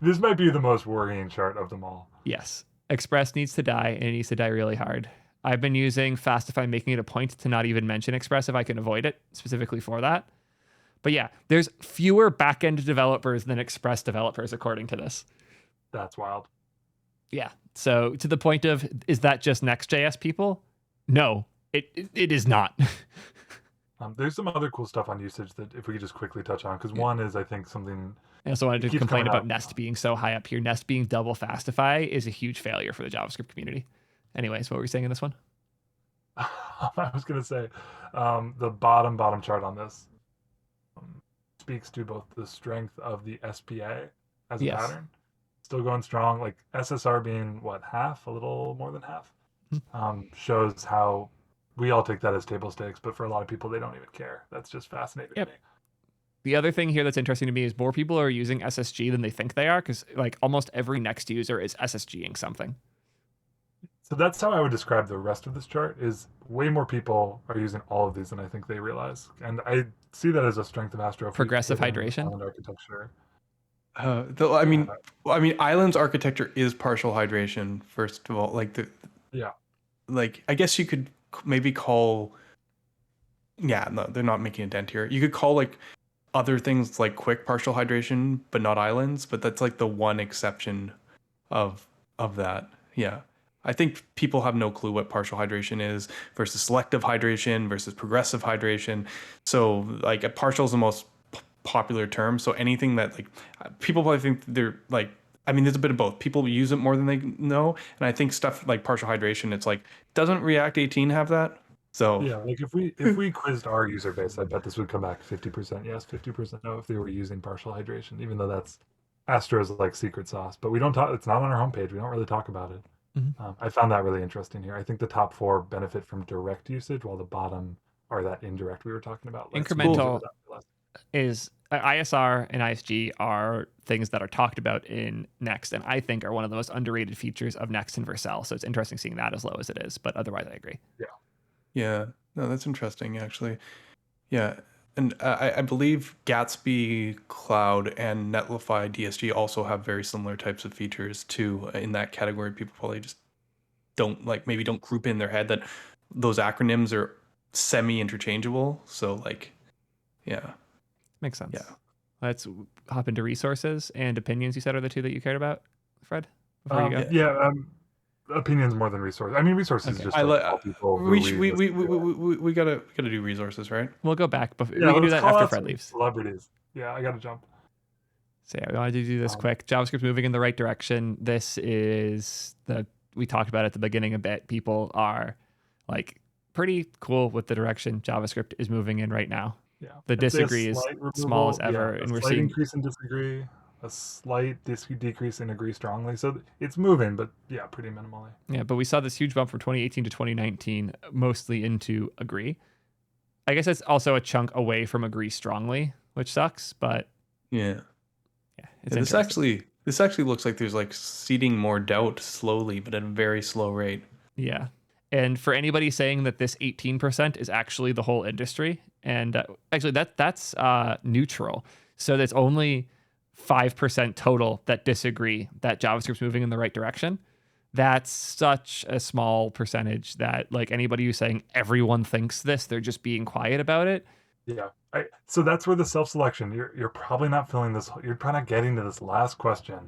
this might be the most worrying chart of them all. Yes. Express needs to die, and it needs to die really hard. I've been using Fastify, making it a point to not even mention Express if I can avoid it, specifically for that. But yeah, there's fewer backend developers than Express developers, according to this. That's wild. Yeah. So to the point of, is that just Next.js people? No, it is not. There's some other cool stuff on usage that if we could just quickly touch on, because one is, I think, something... I also wanted to complain about Nest being so high up here. Nest being double Fastify is a huge failure for the JavaScript community. Anyways, what were we saying in this one? I was going to say the bottom chart on this speaks to both the strength of the SPA as a pattern. Still going strong, like SSR being, half, a little more than half, shows how we all take that as table stakes, but for a lot of people, they don't even care. That's just fascinating to me. The other thing here that's interesting to me is more people are using SSG than they think they are, because like almost every Next user is SSGing something. So that's how I would describe the rest of this chart, is way more people are using all of these than I think they realize. And I see that as a strength of Astro. Progressive hydration. Island architecture. I mean, Island's architecture is partial hydration, first of all. Like I guess you could maybe call... Yeah, no, they're not making a dent here. You could call like other things like Qwik partial hydration, but not Islands. But that's like the one exception of that. Yeah. I think people have no clue what partial hydration is versus selective hydration versus progressive hydration. So like a partial is the most popular term. So anything that like people probably think they're like, I mean, there's a bit of both. People use it more than they know. And I think stuff like partial hydration, it's like, doesn't React 18 have that? So yeah, like if we quizzed our user base, I bet this would come back 50% yes, 50% no if they were using partial hydration, even though that's Astro's like secret sauce. But we don't talk, it's not on our homepage. We don't really talk about it. I found that really interesting here. I think the top four benefit from direct usage, while the bottom are that indirect we were talking about. Incremental is ISR and ISG are things that are talked about in Next, and I think are one of the most underrated features of Next and Vercel. So it's interesting seeing that as low as it is, but otherwise I agree. Yeah, no, that's interesting actually. Yeah, and I believe Gatsby Cloud and Netlify DSG also have very similar types of features too. In that category, people probably just don't maybe don't group in their head that those acronyms are semi-interchangeable. So like, yeah. Makes sense. Yeah. Let's hop into resources and opinions. You said are the two that you cared about, Fred? Before you go? Opinions more than resources. I mean, resources is just all people. We gotta do resources, right? We'll go back, but we can do that after Fred leaves. Celebrities. Yeah, I gotta jump. So yeah, we wanted to do this quick. JavaScript's moving in the right direction. This is we talked about it at the beginning a bit. People are like pretty cool with the direction JavaScript is moving in right now. Yeah, the disagree is small as ever, and we're seeing increase in disagree, a slight decrease in agree strongly. So it's moving, but yeah, pretty minimally. Yeah, but we saw this huge bump from 2018 to 2019, mostly into agree. I guess it's also a chunk away from agree strongly, which sucks, but this actually looks like there's like seeding more doubt slowly, but at a very slow rate. Yeah. And for anybody saying that this 18% is actually the whole industry, and actually that's neutral. So there's only 5% total that disagree that JavaScript's moving in the right direction. That's such a small percentage that like anybody who's saying everyone thinks this, they're just being quiet about it. Yeah. So that's where the self-selection, you're probably not filling this, you're probably not getting to this last question,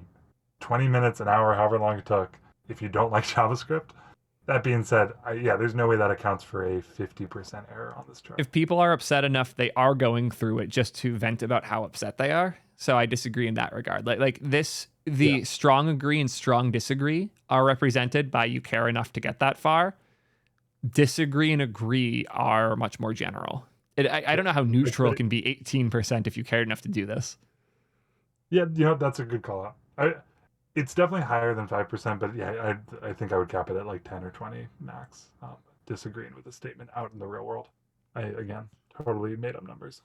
20 minutes, an hour, however long it took, if you don't like JavaScript. That being said, there's no way that accounts for a 50% error on this chart. If people are upset enough, they are going through it just to vent about how upset they are. So I disagree in that regard. The strong agree and strong disagree are represented by you care enough to get that far. Disagree and agree are much more general. I don't know how neutral can be 18% if you cared enough to do this. Yeah, that's a good call out. It's definitely higher than 5%, but yeah, I think I would cap it at like 10 or 20 max. Disagreeing with the statement out in the real world. Again, totally made up numbers.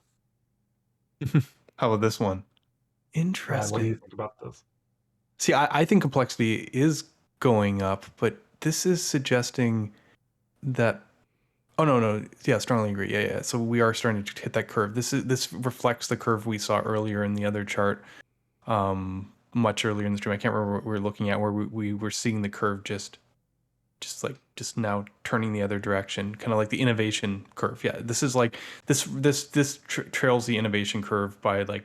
How about this one? Interesting. What do you think about this? See, I think complexity is going up, but this is suggesting that. Oh no, yeah, strongly agree. Yeah. So we are starting to hit that curve. This reflects the curve we saw earlier in the other chart, much earlier in the stream. I can't remember what we were looking at, where we were seeing the curve just now turning the other direction, kind of like the innovation curve. Yeah, this is like this trails the innovation curve by like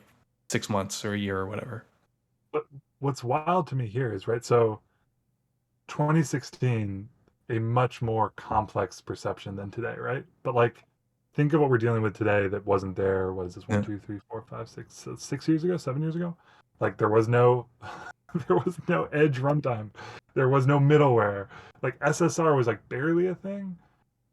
6 months or a year or whatever. But what's wild to me here is, right, so 2016, a much more complex perception than today, right? But like, think of what we're dealing with today that wasn't there. What is this? 1, 2, 3, 4, 5, 6, 6 years ago, 7 years ago? Like, there was no edge runtime. There was no middleware. Like, SSR was like barely a thing.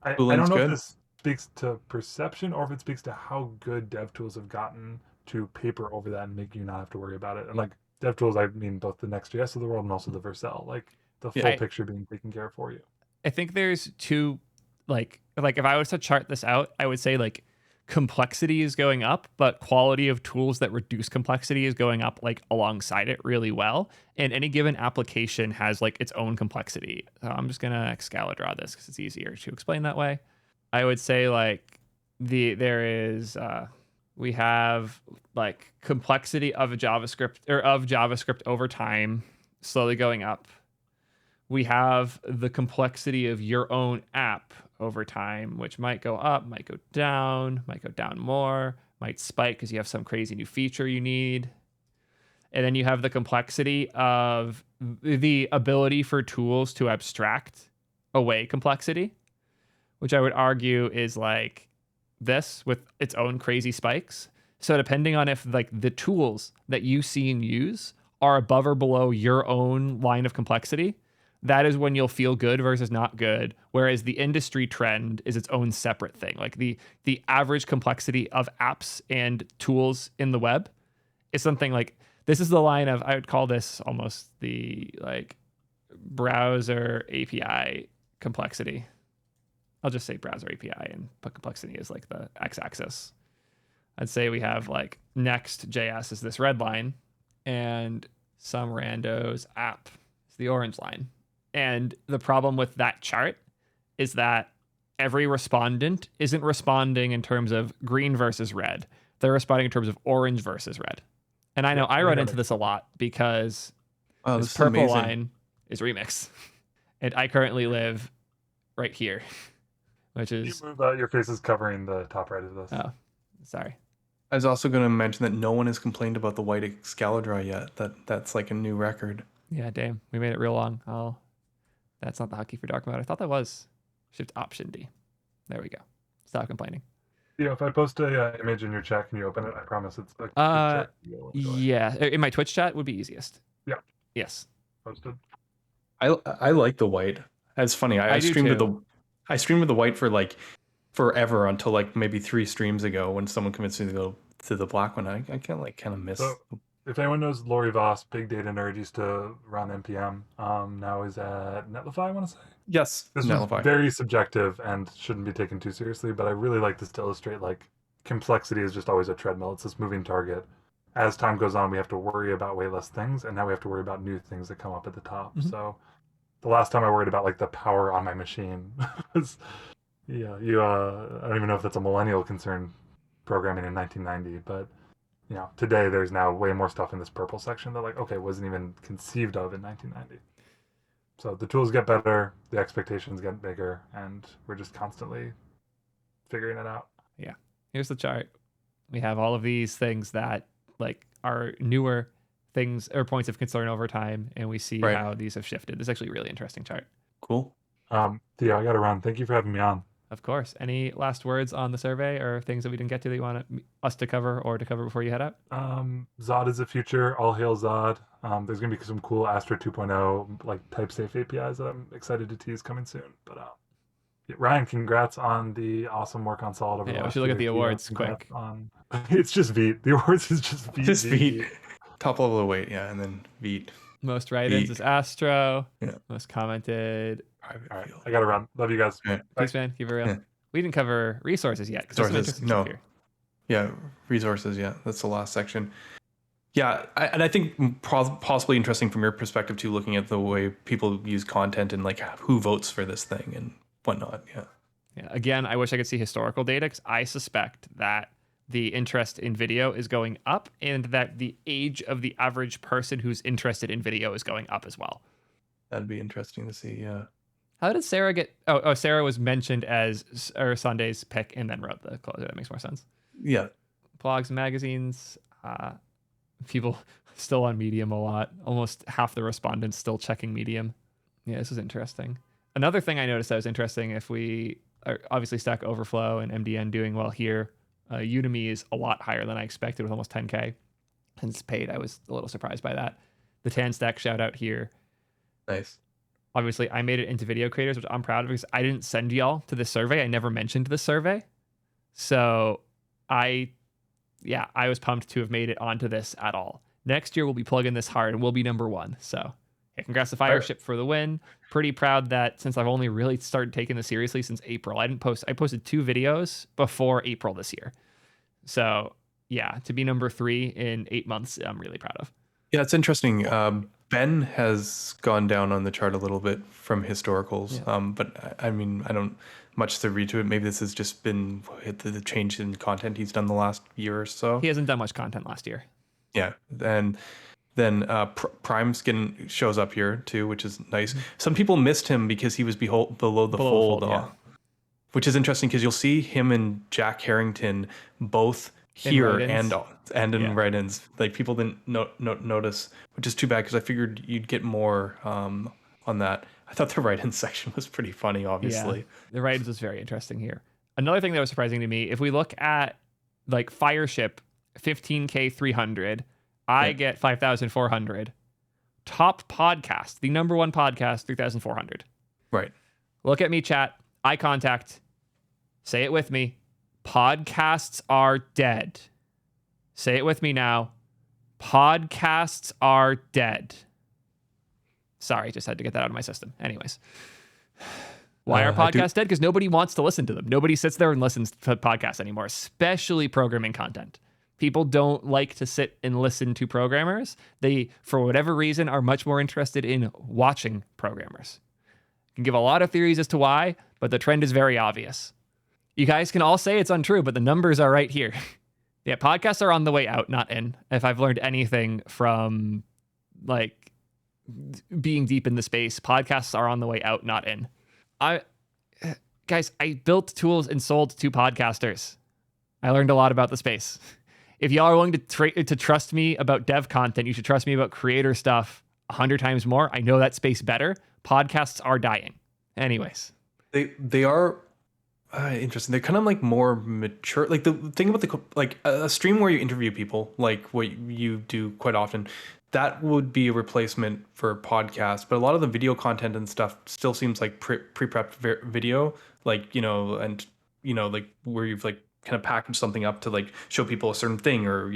I don't know if this speaks to perception or if it speaks to how good dev tools have gotten to paper over that and make you not have to worry about it. And like, dev tools, I mean both the Next.js of the world and also the Vercel, like the full picture being taken care of for you. I think there's two, like if I was to chart this out, I would say like complexity is going up, but quality of tools that reduce complexity is going up like alongside it really well. And any given application has like its own complexity. So I'm just gonna Excalibur draw this because it's easier to explain that way. I would say like we have like complexity of JavaScript over time slowly going up. We have the complexity of your own app over time, which might go up, might go down more, might spike because you have some crazy new feature you need. And then you have the complexity of the ability for tools to abstract away complexity, which I would argue is like this with its own crazy spikes. So depending on if like the tools that you see and use are above or below your own line of complexity, that is when you'll feel good versus not good. Whereas the industry trend is its own separate thing. Like the average complexity of apps and tools in the web is something like, this is the line of, I would call this almost the like browser API complexity. I'll just say browser API and put complexity as like the x-axis. I'd say we have like Next.js is this red line and some randos app is the orange line. And the problem with that chart is that every respondent isn't responding in terms of green versus red. They're responding in terms of orange versus red. And I know I run into this a lot because this purple line is Remix. And I currently live right here, which is... You move your face is covering the top right of this. Oh, sorry. I was also going to mention that no one has complained about the white Excalibur yet. That's like a new record. Yeah, damn. We made it real long. That's not the hotkey for dark mode. I thought that was Shift Option D. There we go. Stop complaining. Yeah, if I post a image in your chat, can you open it? I promise it's like yeah. In my Twitch chat would be easiest. Yeah. Yes. Posted. I like the white. That's funny. I streamed with the white for like forever until like maybe 3 streams ago when someone convinced me to go to the black one. I can like kind of miss. So, if anyone knows Laurie Voss, big data nerd, used to run NPM. Now is at Netlify, I want to say. Yes, this is very subjective and shouldn't be taken too seriously, but I really like this to illustrate like complexity is just always a treadmill. It's this moving target. As time goes on, we have to worry about way less things, and now we have to worry about new things that come up at the top. Mm-hmm. So the last time I worried about like the power on my machine was, I don't even know if that's a millennial concern programming in 1990, but today there's now way more stuff in this purple section that like, okay, wasn't even conceived of in 1990. So the tools get better, the expectations get bigger, and we're just constantly figuring it out. Yeah. Here's the chart. We have all of these things that like are newer things or points of concern over time, and we see how these have shifted. This is actually a really interesting chart. Cool. Theo, I got to run. Thank you for having me on. Of course. Any last words on the survey or things that we didn't get to that you want us to cover or to cover before you head out? Zod is the future. All hail Zod. There's going to be some cool Astro 2.0 like type safe APIs that I'm excited to tease coming soon. But Ryan, congrats on the awesome work on Solid. Yeah, we should look at the awards quick. It's just Veet. The awards is just Veet. Just Veet. Top level of weight, yeah, and then Veet. Most write-ins is Astro. Yeah. Most commented. All right, I gotta run. Love you guys. Yeah. Thanks, man. Keep it real. Yeah. We didn't cover resources yet. Resources, no. Yeah, resources, yeah. That's the last section. Yeah, and I think possibly interesting from your perspective too, looking at the way people use content and like who votes for this thing and whatnot. Yeah. Yeah. Again, I wish I could see historical data because I suspect that the interest in video is going up and that the age of the average person who's interested in video is going up as well. That'd be interesting to see. Yeah. How did Sarah get? Oh, Sarah was mentioned as Sunday's pick and then wrote the closer. That makes more sense. Yeah. Blogs and magazines. People still on Medium a lot. Almost half the respondents still checking Medium. Yeah, this is interesting. Another thing I noticed that was interesting, if we are obviously Stack Overflow and MDN doing well here, Udemy is a lot higher than I expected with almost 10K. And it's paid. I was a little surprised by that. The TanStack shout out here. Nice. Obviously, I made it into video creators, which I'm proud of because I didn't send y'all to this survey. I never mentioned this survey. So I was pumped to have made it onto this at all. Next year, we'll be plugging this hard and we'll be number one. So yeah, congrats to Fireship for the win. Pretty proud that since I've only really started taking this seriously since April, I posted 2 videos before April this year. So yeah, to be number 3 in 8 months, I'm really proud of. Yeah, it's interesting. Ben has gone down on the chart a little bit from historicals, but I mean, I don't much to read to it. Maybe this has just been the change in content he's done the last year or so. He hasn't done much content last year. Yeah, and then Prime Skin shows up here too, which is nice. Mm-hmm. Some people missed him because he was below the fold, which is interesting because you'll see him and Jack Harrington both here and in write-ins. Like people didn't notice, which is too bad because I figured you'd get more on that. I thought the write-in section was pretty funny, obviously. Yeah, the write-ins was very interesting here. Another thing that was surprising to me, if we look at like Fireship, 15K 300, I get 5,400. Top podcast, the number one podcast, 3,400. Right. Look at me, chat. Eye contact. Say it with me. Podcasts are dead. Say it with me now. Podcasts are dead. Sorry, just had to get that out of my system. Anyways. Why are podcasts dead? Because nobody wants to listen to them. Nobody sits there and listens to podcasts anymore, especially programming content. People don't like to sit and listen to programmers. They, for whatever reason, are much more interested in watching programmers. I can give a lot of theories as to why, but the trend is very obvious. You guys can all say it's untrue, but the numbers are right here. Yeah, podcasts are on the way out, not in. If I've learned anything from like being deep in the space, podcasts are on the way out, not in. Guys, I built tools and sold to podcasters. I learned a lot about the space. If y'all are willing to trust me about dev content, you should trust me about creator stuff 100 times more. I know that space better. Podcasts are dying. Anyways. They are interesting. They're kind of like more mature. Like the thing about a stream where you interview people, like what you do quite often, that would be a replacement for a podcast. But a lot of the video content and stuff still seems like pre-prepped video, like, like where you've like kind of package something up to like show people a certain thing or,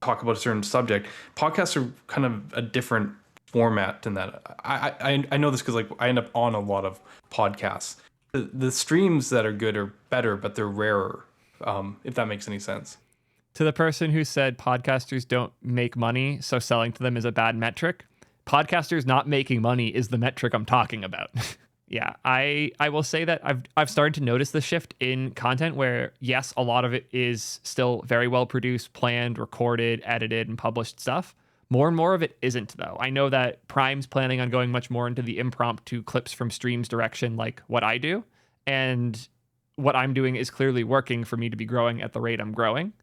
talk about a certain subject. Podcasts are kind of a different format than that. I know this because like I end up on a lot of podcasts. The streams that are good are better, but they're rarer, if that makes any sense. To the person who said podcasters don't make money, so selling to them is a bad metric, podcasters not making money is the metric I'm talking about. Yeah, I will say that I've started to notice the shift in content where, yes, a lot of it is still very well produced, planned, recorded, edited, and published stuff. More and more of it isn't, though. I know that Prime's planning on going much more into the impromptu clips from streams direction like what I do. And what I'm doing is clearly working for me to be growing at the rate I'm growing.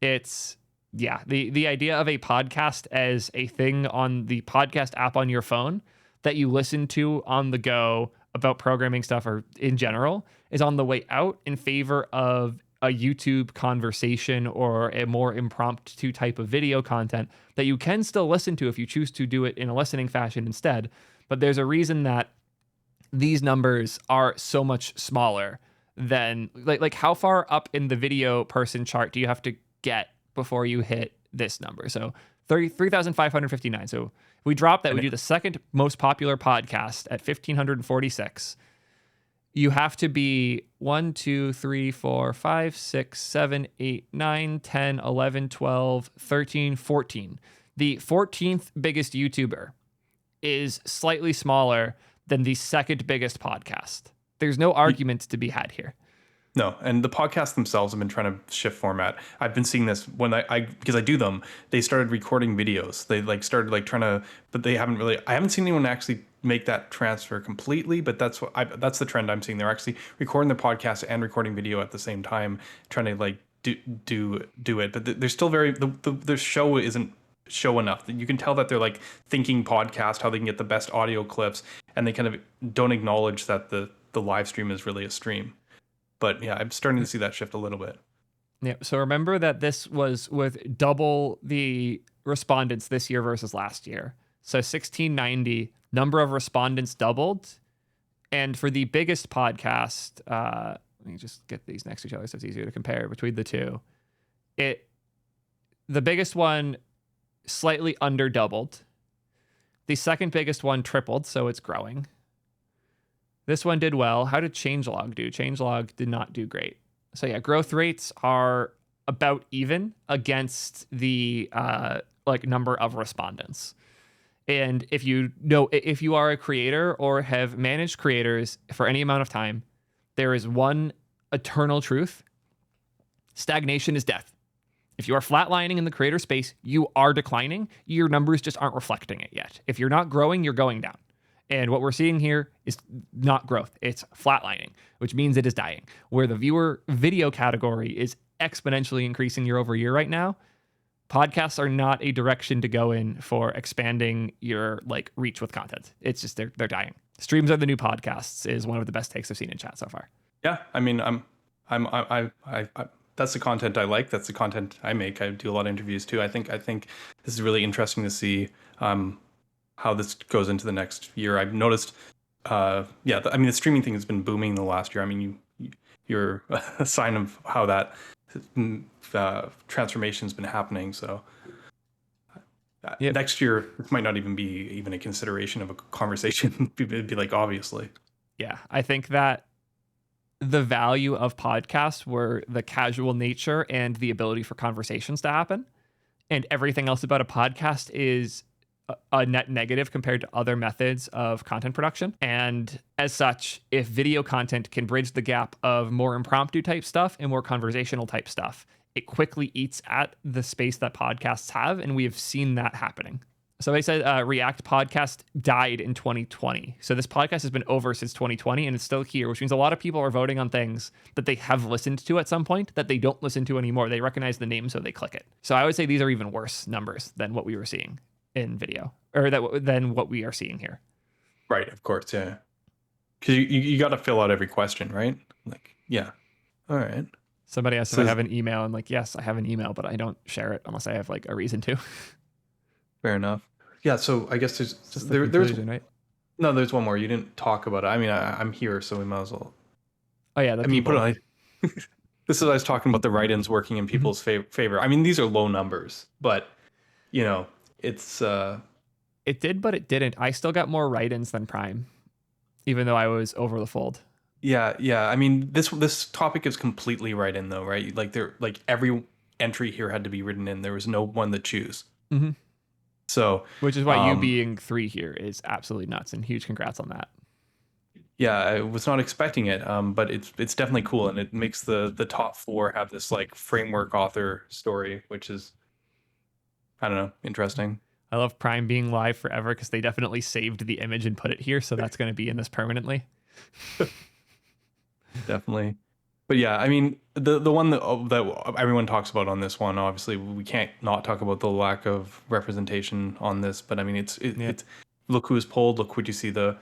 It's, the idea of a podcast as a thing on the podcast app on your phone that you listen to on the go about programming stuff or in general is on the way out in favor of a YouTube conversation or a more impromptu type of video content that you can still listen to if you choose to do it in a listening fashion instead. But there's a reason that these numbers are so much smaller than like how far up in the video person chart do you have to get before you hit this number? So 33,559. So if we drop that, we do the second most popular podcast at 1,546. you have to be 1, 2, 3, 4, 5, 6, 7, 8, 9, 10, 11, 12, 13, 14. The 14th biggest YouTuber is slightly smaller than the second biggest podcast. There's no argument to be had here. No, and the podcasts themselves have been trying to shift format. I've been seeing this when I because I do them. They started recording videos. They started trying to, but they haven't really. I haven't seen anyone actually make that transfer completely. But that's that's the trend I'm seeing. They're actually recording their podcast and recording video at the same time, trying to do it. But they're still very the show isn't show enough. You can tell that they're thinking podcast, how they can get the best audio clips, and they kind of don't acknowledge that the live stream is really a stream. But yeah, I'm starting to see that shift a little bit. Yeah. So remember that this was with double the respondents this year versus last year. So 1690, number of respondents doubled. And for the biggest podcast, let me just get these next to each other so it's easier to compare between the two. The biggest one slightly under doubled. The second biggest one tripled, so it's growing. This one did well. How did Changelog do? Changelog did not do great. So yeah, growth rates are about even against the number of respondents. And if you are a creator or have managed creators for any amount of time, there is one eternal truth. Stagnation is death. If you are flatlining in the creator space, you are declining. Your numbers just aren't reflecting it yet. If you're not growing, you're going down. And what we're seeing here is not growth. It's flatlining, which means it is dying. Where the viewer video category is exponentially increasing year over year right now, podcasts are not a direction to go in for expanding your reach with content. It's just they're dying. Streams are the new podcasts is one of the best takes I've seen in chat so far. Yeah, I mean, I that's the content I like. That's the content I make. I do a lot of interviews too. I think this is really interesting to see how this goes into the next year. I've noticed, the streaming thing has been booming the last year. I mean, you're a sign of how that transformation has been happening. So next year, this might not even be a consideration of a conversation. It'd be obviously. Yeah, I think that the value of podcasts were the casual nature and the ability for conversations to happen. And everything else about a podcast is a net negative compared to other methods of content production. And as such, if video content can bridge the gap of more impromptu type stuff and more conversational type stuff, it quickly eats at the space that podcasts have. And we have seen that happening. So they said React podcast died in 2020. So this podcast has been over since 2020 and it's still here, which means a lot of people are voting on things that they have listened to at some point that they don't listen to anymore. They recognize the name, so they click it. So I would say these are even worse numbers than what we were seeing in video, or than what we are seeing here. Right, of course, yeah. Because you got to fill out every question, right? Yeah. All right. Somebody asked if I have an email, and yes, I have an email, but I don't share it unless I have a reason to. Fair enough. Yeah, so I guess there's right? No, there's one more. You didn't talk about it. I mean, I'm here, so we might as well. Oh yeah, you put it on. This is I was talking about the write-ins working in people's favor. I mean, these are low numbers, but it's it did, but it didn't. I still got more write-ins than Prime, even though I was over the fold. Yeah. I mean, this topic is completely write-in though, right? Every entry here had to be written in. There was no one to choose. Mm-hmm. So, which is why you being 3 here is absolutely nuts, and huge congrats on that. Yeah, I was not expecting it, but it's definitely cool, and it makes the top 4 have this framework author story, which is, I don't know, interesting. I love Prime being live forever because they definitely saved the image and put it here, so that's going to be in this permanently. Definitely. But yeah, I mean, the one that everyone talks about on this one, obviously, we can't not talk about the lack of representation on this. But I mean, it's look who is pulled. Look what you see. The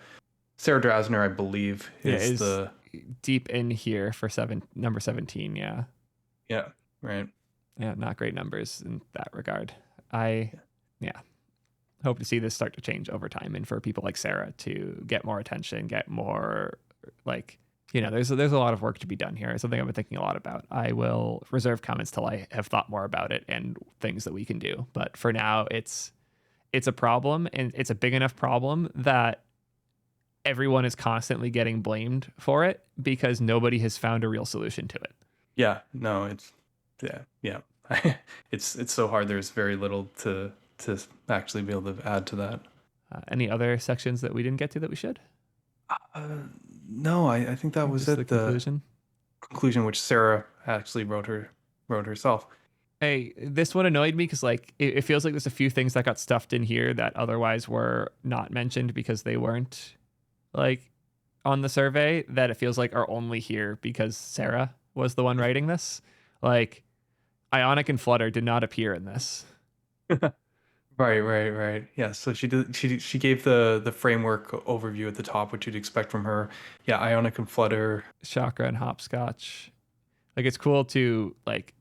Sarah Drasner, I believe, is the deep in here for number 17. Yeah. Yeah. Right. Yeah. Not great numbers in that regard. I hope to see this start to change over time, and for people like Sarah to get more attention, get more there's a lot of work to be done here. It's something I've been thinking a lot about. I will reserve comments till I have thought more about it and things that we can do. But for now, it's a problem, and it's a big enough problem that everyone is constantly getting blamed for it because nobody has found a real solution to it. Yeah, no, it's it's so hard. There's very little to actually be able to add to that. Any other sections that we didn't get to that we should? No, I think that was it. The conclusion, which Sarah actually wrote herself. Hey, this one annoyed me because like it feels like there's a few things that got stuffed in here that otherwise were not mentioned because they weren't like on the survey, that it feels like are only here because Sarah was the one writing this. Like Ionic and Flutter did not appear in this. Right. Yeah, so she gave the framework overview at the top, which you'd expect from her. Yeah, Ionic and Flutter, Chakra and Hopscotch. Like it's cool to like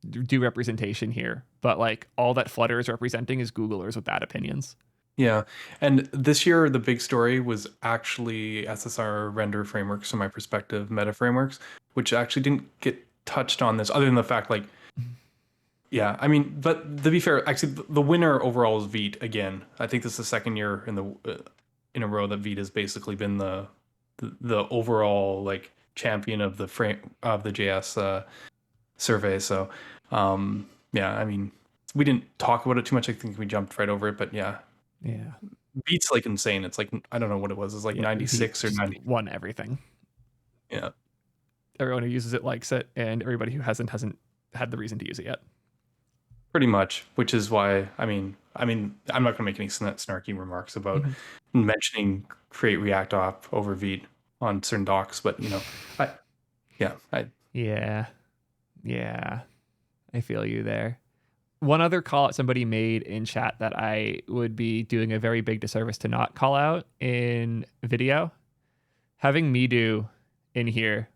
do representation here, but like all that Flutter is representing is Googlers with bad opinions. Yeah, and this year the big story was actually SSR render frameworks, from my perspective, meta frameworks, which actually didn't get touched on this, other than the fact like, yeah, I mean, but to be fair, actually the winner overall is Vite again. I think this is the second year in a row that Vite has basically been the overall like champion of the JS survey. So yeah, I mean, we didn't talk about it too much. I think we jumped right over it, but yeah. Vite's like insane. It's like, I don't know what it was. It's like 96 or 90. Won everything. Yeah. Everyone who uses it likes it, and everybody who hasn't had the reason to use it yet. Pretty much, which is why, I mean, I'm not going to make any snarky remarks about mentioning create React op over Vite on certain docs, but you know, I feel you there. One other call out somebody made in chat that I would be doing a very big disservice to not call out in video. Having Midu in here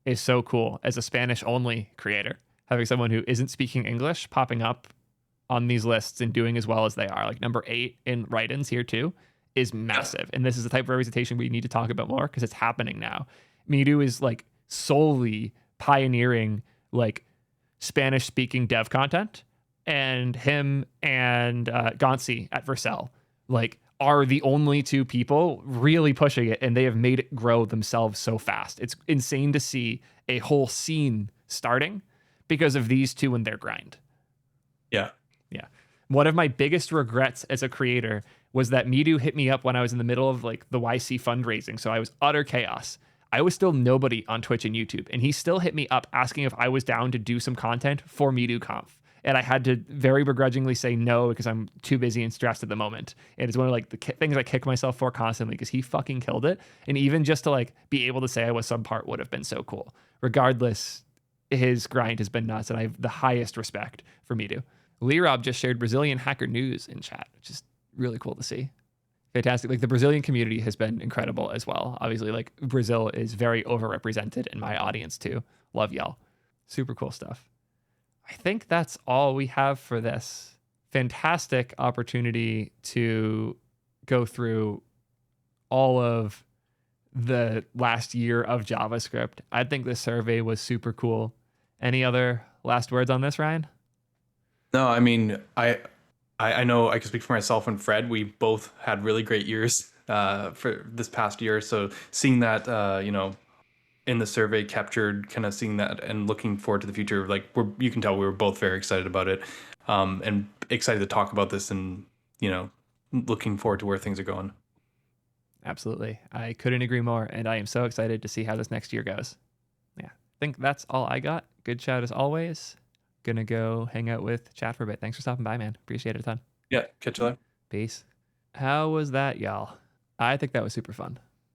is so cool as a Spanish only creator. Having someone who isn't speaking English popping up on these lists and doing as well as they are, like number 8 in write-ins here too, is massive. And this is the type of representation we need to talk about more because it's happening now. Midu is like solely pioneering like Spanish speaking dev content, and him and Gonsi at Vercel like are the only two people really pushing it, and they have made it grow themselves so fast. It's insane to see a whole scene starting because of these two and their grind. Yeah. One of my biggest regrets as a creator was that Midu hit me up when I was in the middle of like the YC fundraising. So I was utter chaos. I was still nobody on Twitch and YouTube, and he still hit me up asking if I was down to do some content for MiduConf. And I had to very begrudgingly say no because I'm too busy and stressed at the moment. And it's one of like the things I kick myself for constantly because he fucking killed it. And even just to like be able to say I was some part would have been so cool. Regardless, his grind has been nuts, and I have the highest respect for Midu. Lee Rob just shared Brazilian hacker news in chat, which is really cool to see. Fantastic. Like the Brazilian community has been incredible as well. Obviously, like Brazil is very overrepresented in my audience too. Love y'all. Super cool stuff. I think that's all we have for this. Fantastic opportunity to go through all of the last year of JavaScript. I think this survey was super cool. Any other last words on this, Ryan? No, I mean, I know I can speak for myself and Fred. We both had really great years for this past year. So seeing that, in the survey captured, kind of seeing that and looking forward to the future, like you can tell we were both very excited about it, and excited to talk about this, and looking forward to where things are going. Absolutely. I couldn't agree more, and I am so excited to see how this next year goes. Yeah, I think that's all I got. Good chat as always. Gonna go hang out with chat for a bit. Thanks for stopping by, man. Appreciate it a ton. Yeah, catch you later. Peace. How was that, y'all? I think that was super fun.